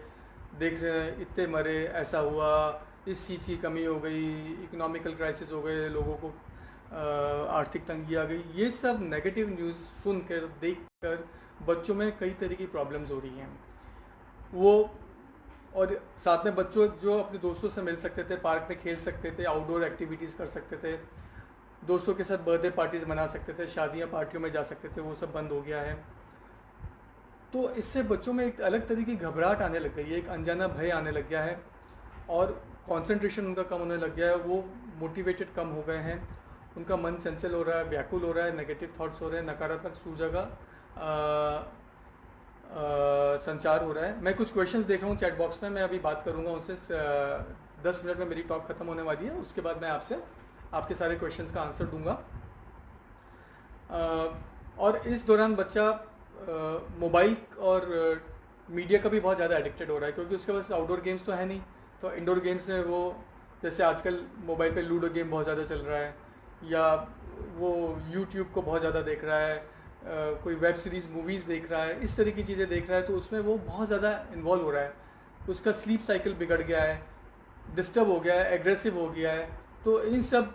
देख रहे हैं, इतने मरे, ऐसा हुआ, इस चीज़ की कमी हो गई, इकोनॉमिकल क्राइसिस हो गए, लोगों को आर्थिक तंगी आ गई। ये सब नेगेटिव न्यूज़ सुनकर, देखकर बच्चों में कई तरह की प्रॉब्लम्स हो रही हैं। वो और साथ में बच्चों जो अपने दोस्तों से मिल सकते थे, पार्क में खेल सकते थे, आउटडोर एक्टिविटीज़ कर सकते थे, दोस्तों के साथ बर्थडे पार्टीज़ मना सकते थे, शादियाँ पार्टियों में जा सकते थे, वो सब बंद हो गया है। तो इससे बच्चों में एक अलग तरह की घबराहट आने लग गई है, एक अनजाना भय आने लग गया है, और कंसंट्रेशन उनका कम होने लग गया है, वो मोटिवेटेड कम हो गए हैं, उनका मन चंचल हो रहा है, व्याकुल हो रहा है, नेगेटिव थॉट्स हो रहे हैं, नकारात्मक सूझा का संचार हो रहा है। मैं कुछ क्वेश्चंस देख रहा हूँ चैट बॉक्स में, मैं अभी बात करूँगा उनसे। 10 मिनट में मेरी टॉक खत्म होने वाली है, उसके बाद मैं आपसे आपके सारे क्वेश्चंस का आंसर दूंगा। और इस दौरान बच्चा मोबाइल और मीडिया का भी बहुत ज़्यादा एडिक्टेड हो रहा है, क्योंकि उसके पास आउटडोर गेम्स तो है नहीं, तो इंडोर गेम्स में वो, जैसे आजकल मोबाइल पे लूडो गेम बहुत ज़्यादा चल रहा है, या वो यूट्यूब को बहुत ज़्यादा देख रहा है, कोई वेब सीरीज़, मूवीज़ देख रहा है, इस तरह की चीज़ें देख रहा है, तो उसमें वो बहुत ज़्यादा इन्वॉल्व हो रहा है, उसका स्लीप साइकिल बिगड़ गया है, डिस्टर्ब हो गया है, एग्रेसिव हो गया है। तो इन सब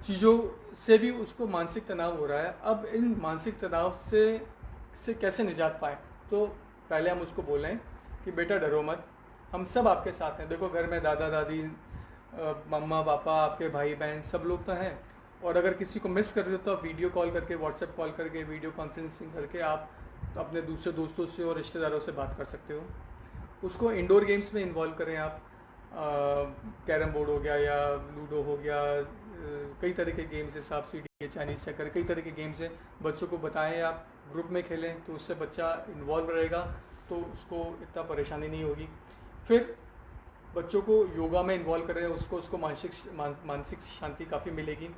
चीज़ों से भी उसको मानसिक तनाव हो रहा है। अब इन मानसिक तनाव से कैसे निजात पाएँ? तो पहले हम उसको बोलें कि बेटा डरो मत, हम सब आपके साथ हैं। देखो, घर में दादा दादी, मम्मा पापा, आपके भाई बहन, सब लोग तो हैं। और अगर किसी को मिस कर दे तो आप वीडियो कॉल करके, व्हाट्सएप कॉल करके, वीडियो कॉन्फ्रेंसिंग करके आप अपने दूसरे दोस्तों से और रिश्तेदारों से बात कर सकते हो। उसको इंडोर गेम्स में इन्वॉल्व करें आप। कैरम बोर्ड हो गया या लूडो हो गया, कई तरह के गेम्स है, सांप सीढ़ी है, चाइनीज चक्कर, कई तरह के गेम्स हैं। बच्चों को बताएं, आप ग्रुप में खेलें तो उससे बच्चा इन्वॉल्व रहेगा, तो उसको इतना परेशानी नहीं होगी। फिर बच्चों को योगा में इन्वॉल्व करें, उसको मानसिक शांति काफ़ी मिलेगी।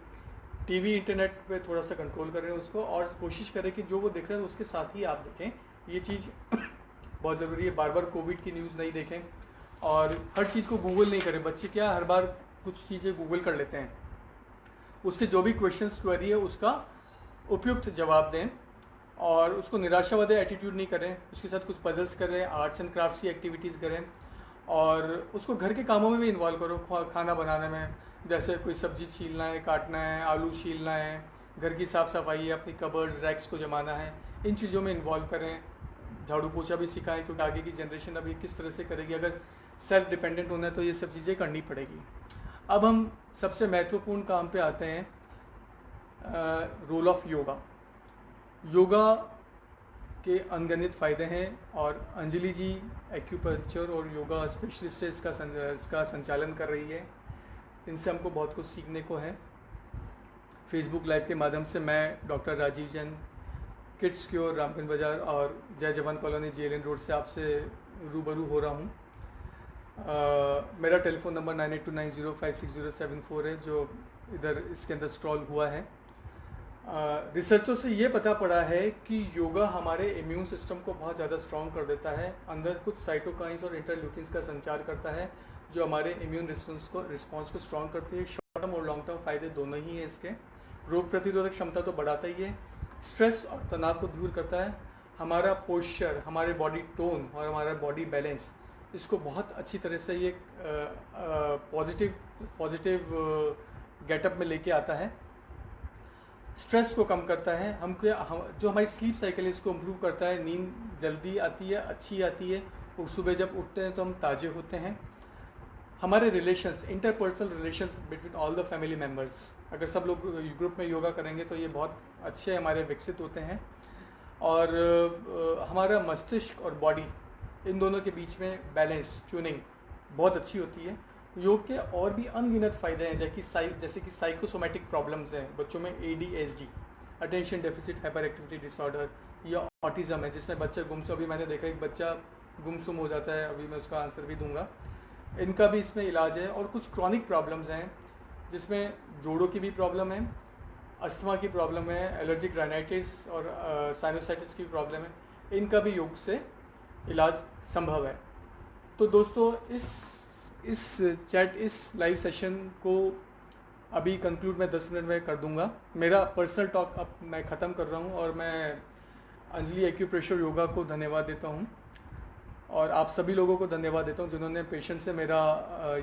टीवी इंटरनेट पे थोड़ा सा कंट्रोल करें उसको, और कोशिश करें कि जो वो देख रहे हैं उसके साथ ही आप देखें, ये चीज़ बहुत ज़रूरी है। बार बार कोविड की न्यूज़ नहीं देखें, और हर चीज़ को गूगल नहीं करें। बच्चे क्या हर बार कुछ चीज़ें गूगल कर लेते हैं, उसके जो भी क्वेश्चंस क्वेरी है उसका उपयुक्त जवाब दें, और उसको निराशावादी एटीट्यूड नहीं करें। उसके साथ कुछ पजल्स करें, आर्ट्स एंड क्राफ्ट्स की एक्टिविटीज़ करें, और उसको घर के कामों में भी इन्वॉल्व करो। खाना बनाने में, जैसे कोई सब्जी छीलना है, काटना है, आलू छीलना है, घर की साफ़ सफाई है, अपनी कबर्ड रैक्स को जमाना है, इन चीज़ों में इन्वॉल्व करें। झाड़ू पोछा भी सिखाएं, क्योंकि आगे की जनरेशन अभी किस तरह से करेगी। अगर सेल्फ डिपेंडेंट होना है तो ये सब चीज़ें करनी पड़ेगी। अब हम सबसे महत्वपूर्ण काम पे आते हैं, रोल ऑफ योगा। योगा के अनगिनत फ़ायदे हैं, और अंजलि जी एक्यूपंक्चर और योगा स्पेशलिस्ट है, इसका संचालन कर रही है। इनसे हमको बहुत कुछ सीखने को है। फेसबुक लाइव के माध्यम से मैं doctor Rajeev Jain, kids cure, Ramganj Bazar और जय जवान कॉलोनी, JLN रोड से आपसे रूबरू हो रहा हूँ। मेरा टेलीफोन नंबर 9829056074 है, जो इधर इसके अंदर स्क्रॉल हुआ है। रिसर्चों से ये पता पड़ा है कि योगा हमारे इम्यून सिस्टम को बहुत ज़्यादा स्ट्रॉन्ग कर देता है। अंदर कुछ साइटोकाइंस और इंटरल्यूकिन्स का संचार करता है, जो हमारे इम्यून रिस्पॉन्स को स्ट्रॉन्ग करती है। शॉर्ट टर्म और लॉन्ग टर्म फ़ायदे दोनों ही हैं इसके। रोग प्रतिरोधक क्षमता तो बढ़ाता ही है, स्ट्रेस और तनाव को दूर करता है, हमारा पोस्चर, हमारे बॉडी टोन और हमारा बॉडी बैलेंस, इसको बहुत अच्छी तरह से ये पॉजिटिव गेटअप में लेके आता है। स्ट्रेस को कम करता है, जो हमारी स्लीप साइकिल है इसको इम्प्रूव करता है। नींद जल्दी आती है, अच्छी आती है, और सुबह जब उठते हैं तो हम ताज़े होते हैं। हमारे relations, interpersonal relations between all the family members, अगर सब लोग ग्रुप में योगा करेंगे तो ये बहुत अच्छे हमारे विकसित होते हैं। और हमारा मस्तिष्क और बॉडी, इन दोनों के बीच में बैलेंस, ट्यूनिंग बहुत अच्छी होती है। योग के और भी अनगिनत फ़ायदे हैं, जैसे कि साइकोसोमेटिक प्रॉब्लम्स हैं बच्चों में, ADHD, attention deficit hyper activity disorder, या ऑटिज़म है जिसमें बच्चे गुमसुम, अभी मैंने देखा एक बच्चा गुमसुम हो जाता है, अभी मैं उसका आंसर भी दूंगा। इनका भी इसमें इलाज है। और कुछ क्रॉनिक प्रॉब्लम्स हैं जिसमें जोड़ों की भी प्रॉब्लम है, अस्थमा की प्रॉब्लम है, एलर्जिक राइनाइटिस और साइनोसाइटिस की प्रॉब्लम है, इनका भी योग से इलाज संभव है। तो दोस्तों, इस लाइव सेशन को अभी कंक्लूड मैं 10 मिनट में कर दूंगा। मेरा पर्सनल टॉक अब मैं ख़त्म कर रहा हूं, और मैं अंजलि एक्यूप्रेशर योगा को धन्यवाद देता हूं, और आप सभी लोगों को धन्यवाद देता हूं जिन्होंने पेशेंस से मेरा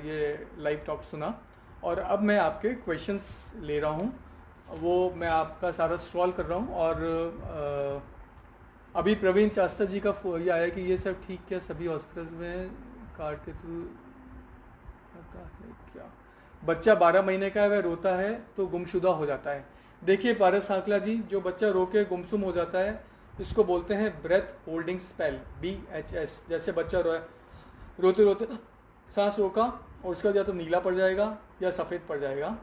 ये लाइव टॉक सुना। और अब मैं आपके क्वेश्चंस ले रहा हूं, वो मैं आपका सारा स्क्रॉल कर रहा हूं। और अभी प्रवीण चास्ता जी का ये आया कि ये सब ठीक क्या सभी हॉस्पिटल्स में कार्ड के थ्रू आता है क्या? बच्चा 12 महीने का है, वह रोता है तो गुमशुदा हो जाता है। देखिए पारस सांकला जी, जो बच्चा रो के गुमसुम हो जाता है इसको बोलते हैं ब्रेथ होल्डिंग स्पेल, BHS। जैसे बच्चा रोते रोते सांस रोका और उसके बाद या तो नीला पड़ जाएगा या सफ़ेद पड़ जाएगा,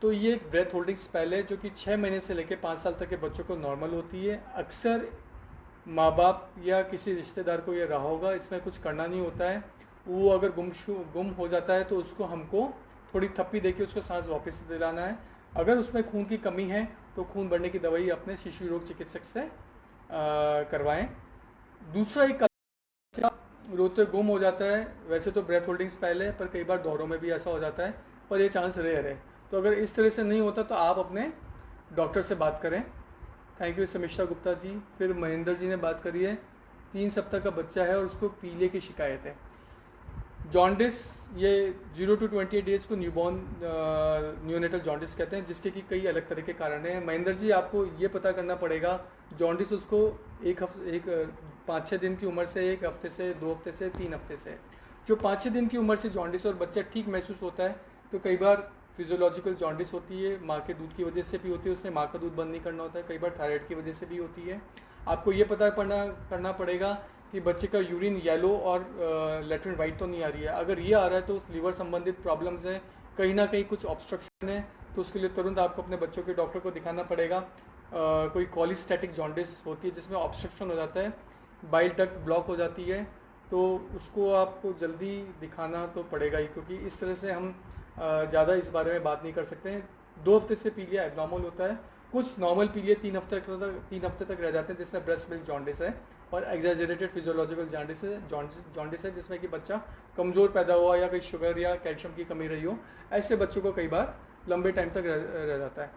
तो ये एक ब्रेथ होल्डिंग स्पेल है, जो कि 6 महीने से लेकर 5 साल तक के बच्चों को नॉर्मल होती है। अक्सर माँ बाप या किसी रिश्तेदार को ये रहा होगा, इसमें कुछ करना नहीं होता है। वो अगर गुम हो जाता है तो उसको हमको थोड़ी थप्पी देके उसको सांस वापस दिलाना है। अगर उसमें खून की कमी है तो खून बढ़ने की दवाई अपने शिशु रोग चिकित्सक से करवाएं। दूसरा, एक बच्चा रोते गुम हो जाता है, वैसे तो ब्रेथ होल्डिंग स्पेल है, पर कई बार दौरों में भी ऐसा हो जाता है, पर ये चांस रेयर है। तो अगर इस तरह से नहीं होता तो आप अपने डॉक्टर से बात करें। थैंक यू समीक्षा गुप्ता जी। फिर महेंद्र जी ने बात करी है, 3 सप्ताह का बच्चा है और उसको पीले की शिकायत है। जॉन्डिस, ये 0 to 28 डेज को न्यूनेटल जॉन्डिस कहते हैं, जिसके कि कई अलग तरह के कारण हैं। महेंद्र जी, आपको ये पता करना पड़ेगा जॉन्डिस उसको 5-6 दिन की उम्र से, 1 हफ्ते से, 2 हफ्ते से, 3 हफ्ते से। जो 5-6 दिन की उम्र से जॉन्डिस और बच्चा ठीक महसूस होता है, तो कई बार फिजियोलॉजिकल जॉन्डिस होती है, माँ के दूध की वजह से भी होती है, उसमें माँ का दूध बंद नहीं करना होता है, कई बार थायराइड की वजह से भी होती है। आपको ये पता करना पड़ेगा कि बच्चे का यूरिन येलो और लेट्रिन वाइट तो नहीं आ रही है। अगर ये आ रहा है तो उस लीवर संबंधित प्रॉब्लम्स है, कहीं ना कहीं कुछ ऑब्स्ट्रक्शन है, तो उसके लिए तुरंत आपको अपने बच्चों के डॉक्टर को दिखाना पड़ेगा। कोई कॉलिस्टैटिक जॉन्डिस होती है जिसमें ऑब्स्ट्रक्शन हो जाता है, बाइल डक्ट ब्लॉक हो जाती है, तो उसको आपको जल्दी दिखाना तो पड़ेगा ही, क्योंकि इस तरह से हम ज़्यादा इस बारे में बात नहीं कर सकते हैं। 2 हफ्ते से पीलिया एबनॉर्मल होता है, कुछ नॉर्मल पीलिया 3 हफ्ते तक रह जाते हैं, जिसमें ब्रेस्ट मिल्क जॉन्डिस है, और एग्जैजरेटेड फिजियोलॉजिकल जॉन्डिस है जिसमें कि बच्चा कमज़ोर पैदा हुआ या कोई शुगर या कैल्शियम की कमी रही हो। ऐसे बच्चों को कई बार लंबे टाइम तक रह जाता है।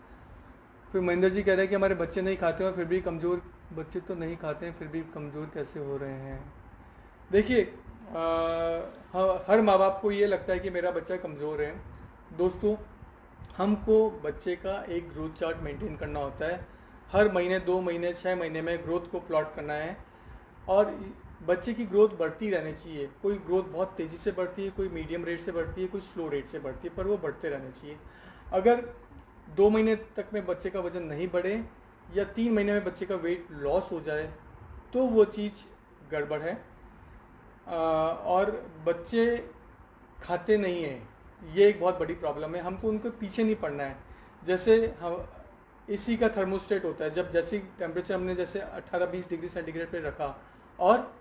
फिर महेंद्र जी कह रहे हैं कि हमारे बच्चे नहीं खाते हैं और फिर भी कमज़ोर, बच्चे तो नहीं खाते हैं फिर भी कमज़ोर कैसे हो रहे हैं? देखिए, हर माँ बाप को ये लगता है कि मेरा बच्चा कमज़ोर है। दोस्तों, हमको बच्चे का एक ग्रोथ चार्ट मेंटेन करना होता है। हर महीने, 2 महीने, 6 महीने में ग्रोथ को प्लॉट करना है, और बच्चे की ग्रोथ बढ़ती रहनी चाहिए। कोई ग्रोथ बहुत तेज़ी से बढ़ती है, कोई मीडियम रेट से बढ़ती है, कोई स्लो रेट से बढ़ती है, पर वो बढ़ते रहने चाहिए। अगर 2 महीने तक में बच्चे का वज़न नहीं बढ़े या 3 महीने में बच्चे का वेट लॉस हो जाए तो वो चीज़ गड़बड़ है। और बच्चे खाते नहीं हैं, ये एक बहुत बड़ी प्रॉब्लम है। हमको उनको पीछे नहीं पड़ना है। जैसे हम एसी का थर्मोस्टेट होता है, जब जैसे टेम्परेचर हमने जैसे 18-20 डिग्री सेंटीग्रेड पे रखा और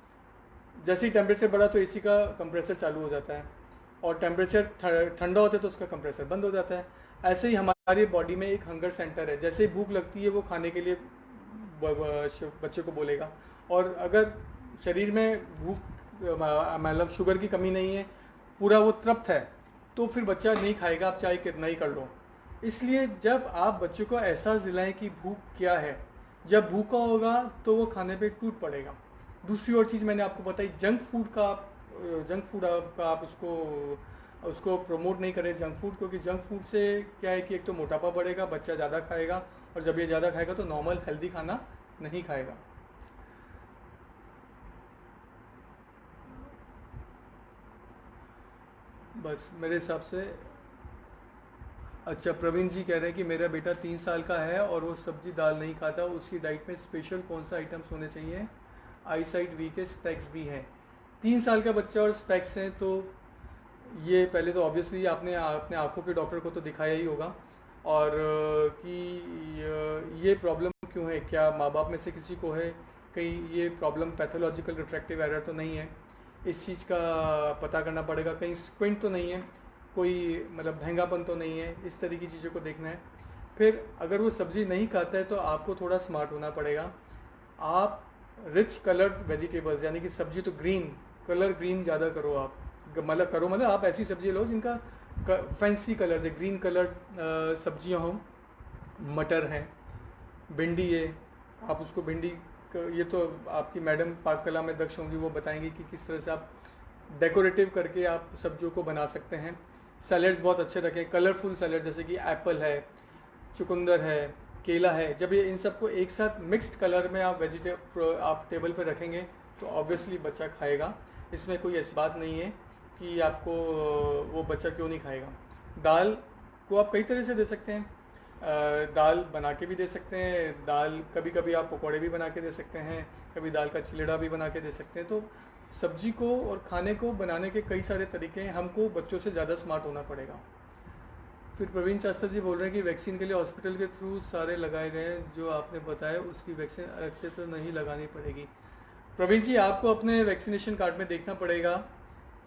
जैसे ही टेम्परेचर बढ़ा तो एसी का कंप्रेसर चालू हो जाता है, और टेम्परेचर ठंडा होता है तो उसका कंप्रेसर बंद हो जाता है। ऐसे ही हमारी बॉडी में एक हंगर सेंटर है, जैसे ही भूख लगती है वो खाने के लिए बच्चे को बोलेगा, और अगर शरीर में भूख मतलब शुगर की कमी नहीं है, पूरा वो तृप्त है, तो फिर बच्चा नहीं खाएगा, आप चाहे कितना ही कर लो। इसलिए जब आप बच्चों को एहसास दिलाएं कि भूख क्या है, जब भूखा होगा तो वो खाने पे टूट पड़ेगा। दूसरी और चीज़ मैंने आपको बताई, जंक फूड आप उसको प्रमोट नहीं करें, जंक फूड, क्योंकि जंक फूड से क्या है कि एक तो मोटापा बढ़ेगा, बच्चा ज़्यादा खाएगा, और जब ये ज़्यादा खाएगा तो नॉर्मल हेल्दी खाना नहीं खाएगा। बस मेरे हिसाब से। अच्छा, प्रवीण जी कह रहे हैं कि मेरा बेटा 3 साल का है और वो सब्जी दाल नहीं खाता, उसकी डाइट में स्पेशल कौन सा आइटम्स होने चाहिए? आई साइट वीक है, स्पेक्स भी हैं। 3 साल का बच्चा और स्पेक्स हैं, तो ये पहले तो ऑब्वियसली आपने अपने आँखों के डॉक्टर को तो दिखाया ही होगा, और कि ये प्रॉब्लम क्यों है, क्या माँ बाप में से किसी को है, कहीं ये प्रॉब्लम पैथोलॉजिकल रिफ्रैक्टिव एरर तो नहीं है, इस चीज़ का पता करना पड़ेगा। कहीं स्क्विंट तो नहीं है, कोई मतलब महंगापन तो नहीं है, इस तरह की चीज़ों को देखना है। फिर अगर वो सब्ज़ी नहीं खाता है तो आपको थोड़ा स्मार्ट होना पड़ेगा। आप रिच कलर्ड वेजिटेबल्स, यानी कि सब्जी तो ग्रीन ज़्यादा करो। आप मतलब आप ऐसी सब्जी लो जिनका फैंसी कलर्स है, ग्रीन कलर्ड सब्जियां हों। मटर है, भिंडी है, आप उसको ये तो आपकी मैडम पाक कला में दक्ष होंगी, वो बताएंगी कि किस तरह से आप डेकोरेटिव करके आप सब्जियों को बना सकते हैं। सैलड्स बहुत अच्छे रखें, कलरफुल सैलड, जैसे कि एप्पल है, चुकंदर है, केला है। जब ये इन सबको एक साथ मिक्स्ड कलर में आप टेबल पर रखेंगे तो ऑब्वियसली बच्चा खाएगा। इसमें कोई ऐसी बात नहीं है कि आपको वो बच्चा क्यों नहीं खाएगा। दाल को आप कई तरह से दे सकते हैं, दाल बना के भी दे सकते हैं, दाल कभी कभी आप पकौड़े भी बना के दे सकते हैं, कभी दाल का चिलड़ा भी बना के दे सकते हैं। तो सब्जी को और खाने को बनाने के कई सारे तरीके हैं, हमको बच्चों से ज़्यादा स्मार्ट होना पड़ेगा। फिर प्रवीण शास्त्री जी बोल रहे हैं कि वैक्सीन के लिए हॉस्पिटल के थ्रू सारे लगाए गए हैं, जो आपने बताया उसकी वैक्सीन अलग से तो नहीं लगानी पड़ेगी। प्रवीण जी, आपको अपने वैक्सीनेशन कार्ड में देखना पड़ेगा।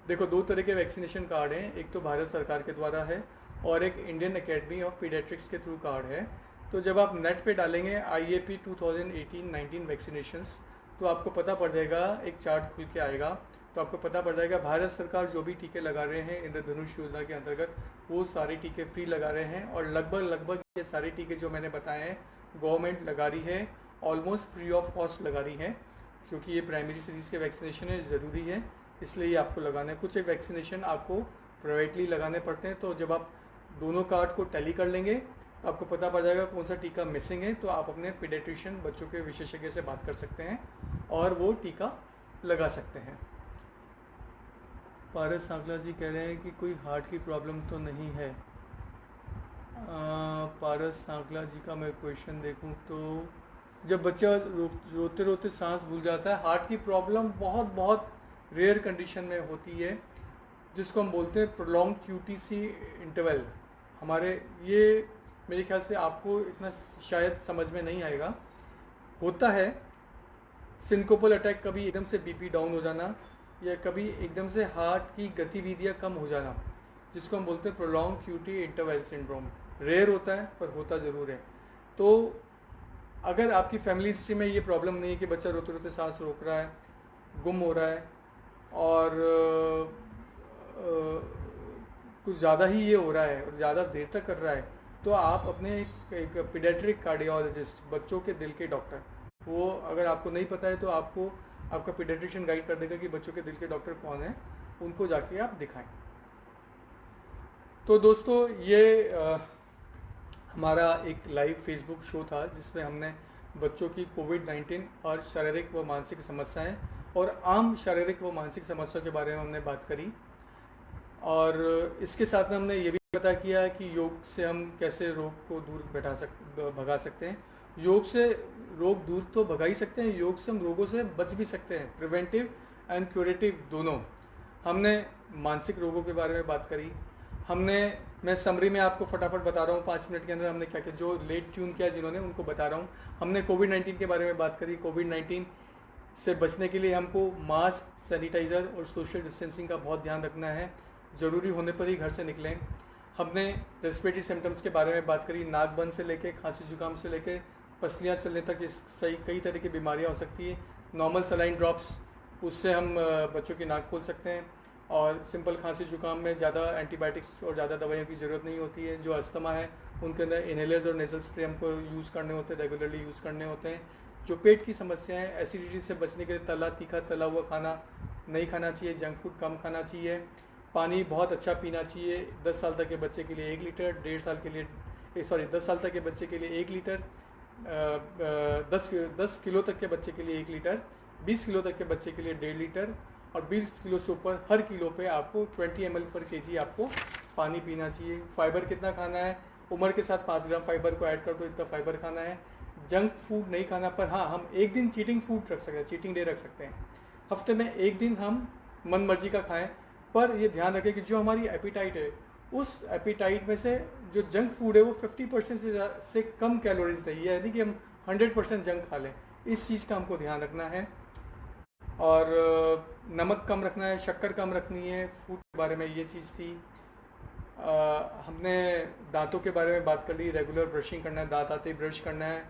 देखो, 2 तरह के वैक्सीनेशन कार्ड हैं, एक तो भारत सरकार के द्वारा है और एक इंडियन एकेडमी ऑफ पीडियाट्रिक्स के थ्रू कार्ड है। तो जब आप नेट पे डालेंगे IAP 2018-19 वैक्सीनेशंस, तो आपको पता पड़ जाएगा, एक चार्ट खुल के आएगा, तो आपको पता पड़ जाएगा भारत सरकार जो भी टीके लगा रहे हैं इंद्रधनुष योजना के अंतर्गत, वो सारे टीके फ्री लगा रहे हैं। और लगभग ये सारे टीके जो मैंने बताए हैं गवर्नमेंट लगा रही है, ऑलमोस्ट फ्री ऑफ कॉस्ट लगा रही है, क्योंकि ये प्राइमरी सीरीज़ के वैक्सीनेशन है, ज़रूरी है, इसलिए आपको लगाना है। कुछ एक वैक्सीनेशन आपको प्राइवेटली लगाने पड़ते हैं, तो जब आप दोनों कार्ड को टैली कर लेंगे तो आपको पता पड़ जाएगा कौन सा टीका मिसिंग है, तो आप अपने पीडियाट्रिशियन बच्चों के विशेषज्ञ से बात कर सकते हैं और वो टीका लगा सकते हैं। पारस सांकला जी कह रहे हैं कि कोई हार्ट की प्रॉब्लम तो नहीं है। पारस सांकला जी का मैं क्वेश्चन देखूं तो जब बच्चा रोते रोते सांस भूल जाता है, हार्ट की प्रॉब्लम बहुत बहुत रेयर कंडीशन में होती है, जिसको हम बोलते हैं प्रोलॉन्ग QTC इंटरवल। हमारे ये मेरे ख्याल से आपको इतना शायद समझ में नहीं आएगा। होता है सिंकोपल अटैक, कभी एकदम से बीपी डाउन हो जाना या कभी एकदम से हार्ट की गतिविधियाँ कम हो जाना, जिसको हम बोलते हैं prolong QT interval syndrome. Rare होता है पर होता ज़रूर है। तो अगर आपकी फैमिली हिस्ट्री में ये प्रॉब्लम नहीं है कि बच्चा रोते रोते सांस रोक रहा है, गुम हो रहा है और कुछ ज़्यादा ही ये हो रहा है और ज़्यादा देर तक कर रहा है, तो आप अपने एक पीडियाट्रिक कार्डियोलॉजिस्ट, बच्चों के दिल के डॉक्टर, वो अगर आपको नहीं पता है तो आपको आपका पीडियाट्रिशियन गाइड कर देगा कि बच्चों के दिल के डॉक्टर कौन है, उनको जाके आप दिखाएं। तो दोस्तों ये हमारा एक लाइव फेसबुक शो था जिसमें हमने बच्चों की कोविड-19 और शारीरिक व मानसिक समस्याएं और आम शारीरिक व मानसिक समस्याओं के बारे में हमने बात करी। और इसके साथ में हमने ये भी पता किया कि योग से हम कैसे रोग को दूर भगा सकते हैं। योग से रोग दूर तो भगा ही सकते हैं, योग से हम रोगों से बच भी सकते हैं, प्रिवेंटिव एंड क्यूरेटिव दोनों। हमने मानसिक रोगों के बारे में बात करी। मैं समरी में आपको फटाफट बता रहा हूँ 5 मिनट के अंदर हमने क्या किया, जो लेट ट्यून किया जिन्होंने उनको बता रहा हूँ। हमने कोविड-19 के बारे में बात करी। कोविड-19 से बचने के लिए हमको मास्क, सैनिटाइज़र और सोशल डिस्टेंसिंग का बहुत ध्यान रखना है। ज़रूरी होने पर ही घर से निकलें। हमने रेस्पिरेटरी सिम्टम्स के बारे में बात करी। नाक बंद से लेकर खांसी जुकाम से लेकर पसलियाँ चलने तक सही कई तरह की बीमारियाँ हो सकती है। नॉर्मल सलाइन ड्रॉप्स, उससे हम बच्चों की नाक खोल सकते हैं। और सिंपल खांसी जुकाम में ज़्यादा एंटीबायोटिक्स और ज़्यादा दवाइयों की ज़रूरत नहीं होती है। जो अस्थमा है उनके अंदर इनहेलर्स और नेजल स्प्रे हमको यूज़ करने होते हैं, रेगुलरली यूज़ करने होते हैं। जो पेट की समस्या है, एसिडिटी से बचने के लिए तला तीखा तला हुआ खाना नहीं खाना चाहिए, जंक फूड कम खाना चाहिए। पानी बहुत अच्छा पीना चाहिए। 10 साल तक के बच्चे के लिए 1 लीटर, 10 साल तक के बच्चे के लिए 1 लीटर, 10 किलो तक के बच्चे के लिए 1 लीटर, 20 किलो तक के बच्चे के लिए 1.5 लीटर और 20 किलो से ऊपर हर किलो पे आपको 20 ml पर kg आपको पानी पीना चाहिए। फाइबर कितना खाना है, उम्र के साथ 5 ग्राम फाइबर को ऐड कर दो, इतना फाइबर खाना है। जंक फूड नहीं खाना, पर हाँ हम एक दिन चीटिंग फूड रख सकते हैं, चीटिंग डे रख सकते हैं। हफ्ते में एक दिन हम मन मर्जी का खाएं, पर ये ध्यान रखें कि जो हमारी एपिटाइट है, उस एपिटाइट में से जो जंक फूड है वो 50% से कम कैलोरीज चाहिए, यानी कि हम 100% जंक खा लें। इस चीज़ का हमको ध्यान रखना है। और नमक कम रखना है, शक्कर कम रखनी है। फूड के बारे में ये चीज़ थी। हमने दांतों के बारे में बात कर ली। रेगुलर ब्रशिंग करना है, दांत आते ही ब्रश करना है।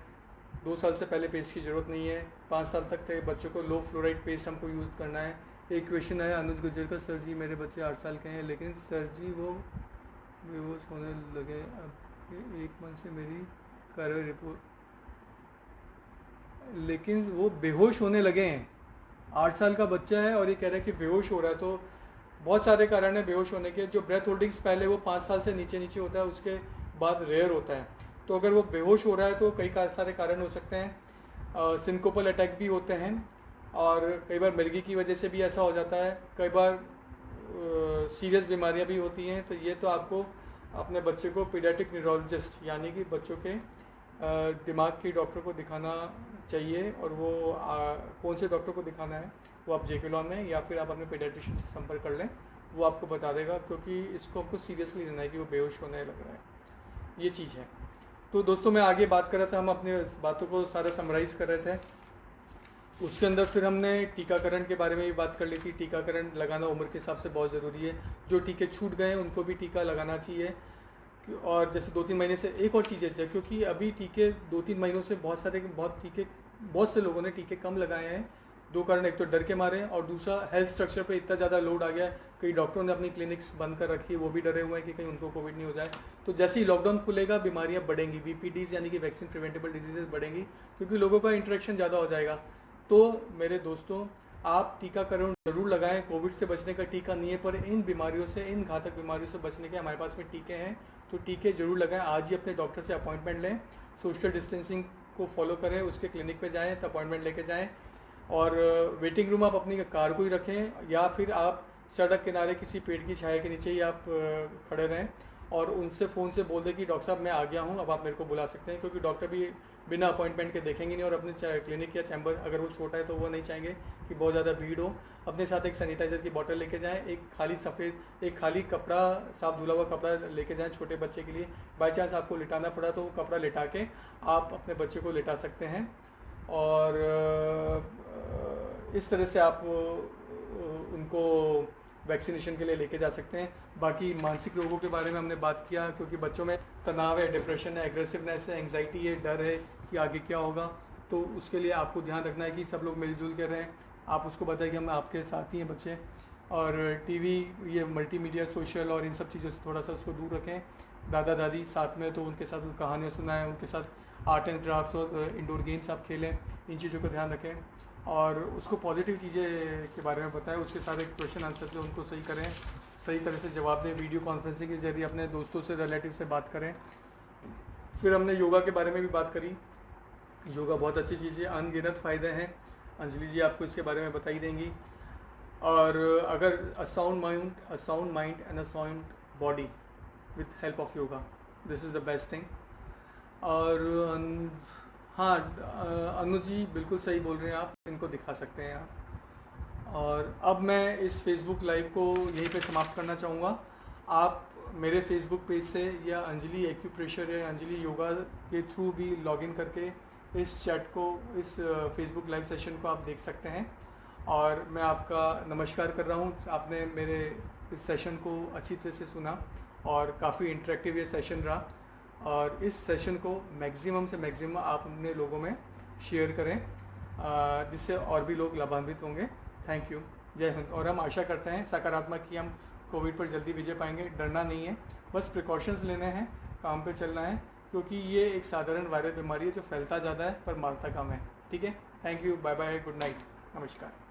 2 साल से पहले पेस्ट की ज़रूरत नहीं है। 5 साल तक के बच्चों को लो फ्लोराइड पेस्ट हमको यूज़ करना है। एक क्वेश्चन है अनुज गुजर का, सर जी मेरे बच्चे 8 साल के हैं लेकिन सर जी वो बेहोश होने लगे, अब 1 मंथ से मेरी कार्रवाई रिपोर्ट, लेकिन वो बेहोश होने लगे हैं। 8 साल का बच्चा है और ये कह रहा है कि बेहोश हो रहा है। तो बहुत सारे कारण है बेहोश होने के। जो ब्रेथ होल्डिंग्स पहले वो 5 साल से नीचे नीचे होता है, उसके बाद रेयर होता है। तो अगर वो बेहोश हो रहा है तो कई सारे कारण हो सकते हैं। सिंकोपल अटैक भी होते हैं और कई बार मिर्गी की वजह से भी ऐसा हो जाता है। कई बार सीरियस बीमारियां भी होती हैं। तो ये तो आपको अपने बच्चे को पीडियाट्रिक न्यूरोलॉजिस्ट यानी कि बच्चों के दिमाग के डॉक्टर को दिखाना चाहिए। और वो कौन से डॉक्टर को दिखाना है वो आप जेकेलॉन में या फिर आप अपने पीडियाट्रिशियन से संपर्क कर लें, वो आपको बता देगा, क्योंकि इसको आपको सीरियसली लेना है कि वो बेहोश होने लग रहा है, ये चीज़ है। तो दोस्तों मैं आगे बात कर रहा था, हम अपने बातों को सारा समराइज़ कर रहे थे। उसके अंदर फिर हमने टीकाकरण के बारे में भी बात कर ली थी। टीकाकरण लगाना उम्र के हिसाब से बहुत ज़रूरी है। जो टीके छूट गए हैं उनको भी टीका लगाना चाहिए। और जैसे 2-3 महीने से एक और चीज़ है, क्योंकि अभी टीके 2-3 महीनों से बहुत से लोगों ने टीके कम लगाए हैं। 2 कारण, एक तो डर के मारे और दूसरा हेल्थ स्ट्रक्चर पे इतना ज़्यादा लोड आ गया है। कई डॉक्टरों ने अपनी क्लिनिक्स बंद कर रखी है, वो भी डरे हुए हैं कि कहीं उनको कोविड नहीं हो जाए। तो जैसे ही लॉकडाउन खुलेगा बीमारियां बढ़ेंगी, VPDs यानी कि वैक्सीन प्रिवेंटेबल डिजीजेज बढ़ेंगी, क्योंकि लोगों का इंटरेक्शन ज़्यादा हो जाएगा। तो मेरे दोस्तों, आप टीकाकरण जरूर लगाएं। कोविड से बचने का टीका नहीं है, पर इन बीमारियों से, इन घातक बीमारियों से बचने के हमारे पास में टीके हैं। तो टीके जरूर लगाएं। आज ही अपने डॉक्टर से अपॉइंटमेंट लें, सोशल डिस्टेंसिंग को फॉलो करें, उसके क्लिनिक पे जाएं, तो अपॉइंटमेंट लेके जाएं। और वेटिंग रूम आप अपनी कार को ही रखें, या फिर आप सड़क किनारे किसी पेड़ की छाया के नीचे ही आप खड़े रहें और उनसे फ़ोन से बोल दें कि डॉक्टर साहब मैं आ गया हूँ, अब आप मेरे को बुला सकते हैं। क्योंकि डॉक्टर भी बिना अपॉइंटमेंट के देखेंगे नहीं, और अपने क्लिनिक या चैम्बर अगर वो छोटा है तो वो नहीं चाहेंगे कि बहुत ज़्यादा भीड़ हो। अपने साथ एक सैनिटाइजर की बोतल लेके जाएं, एक खाली कपड़ा, साफ धुला हुआ कपड़ा लेके जाएं छोटे बच्चे के लिए। बाई चांस आपको लिटाना पड़ा तो वो कपड़ा लिटा के आप अपने बच्चे को लिटा सकते हैं, और इस तरह से आप उनको वैक्सीनेशन के लिए लेके जा सकते हैं। बाकी मानसिक रोगों के बारे में हमने बात किया, क्योंकि बच्चों में तनाव है, डिप्रेशन है, एग्रेसिवनेस है, एंग्जाइटी है, डर है कि आगे क्या होगा, तो उसके लिए आपको ध्यान रखना है कि सब लोग मिलजुल कर रहें। आप उसको बताएं कि हम आपके साथ ही हैं बच्चे, और टीवी, ये मल्टीमीडिया, सोशल और इन सब चीज़ों से थोड़ा सा उसको दूर रखें। दादा दादी साथ में तो उनके साथ कहानियाँ सुनाएं, उनके साथ आर्ट एंड क्राफ्ट और इंडोर गेम्स आप खेलें, इन चीज़ों का ध्यान रखें, और उसको पॉजिटिव चीज़ें के बारे में बताएं। उसके सारे क्वेश्चन आंसर जो उनको सही करें, सही तरह से जवाब दें, वीडियो कॉन्फ्रेंसिंग के जरिए अपने दोस्तों से, रिलेटिव से बात करें। फिर हमने योगा के बारे में भी बात करी। योगा बहुत अच्छी चीज़ है, अनगिनत फ़ायदे हैं, अंजलि जी आपको इसके बारे में बताई देंगी। और अगर a sound mind and a sound body with help of yoga, this is the best thing. और हाँ, अनुज जी बिल्कुल सही बोल रहे हैं आप, इनको दिखा सकते हैं आप। और अब मैं इस फेसबुक लाइव को यहीं पे समाप्त करना चाहूँगा। आप मेरे फेसबुक पेज से या अंजलि एक्यूप्रेशर या अंजलि योगा के थ्रू भी लॉगिन करके इस चैट को, इस फेसबुक लाइव सेशन को आप देख सकते हैं। और मैं आपका नमस्कार कर रहा हूँ, आपने मेरे इस सेशन को अच्छी तरह से सुना और काफ़ी इंटरेक्टिव ये सेशन रहा। और इस सेशन को मैक्सिमम से मैक्सिमम आप अपने लोगों में शेयर करें, जिससे और भी लोग लाभान्वित होंगे। थैंक यू, जय हिंद। और हम आशा करते हैं सकारात्मक कि हम कोविड पर जल्दी विजय पाएंगे। डरना नहीं है, बस प्रिकॉशंस लेने हैं, काम पे चलना है, क्योंकि ये एक साधारण वायरल बीमारी है जो फैलता ज़्यादा है पर मारता कम है। ठीक है, thank you, bye bye, good night, नमस्कार।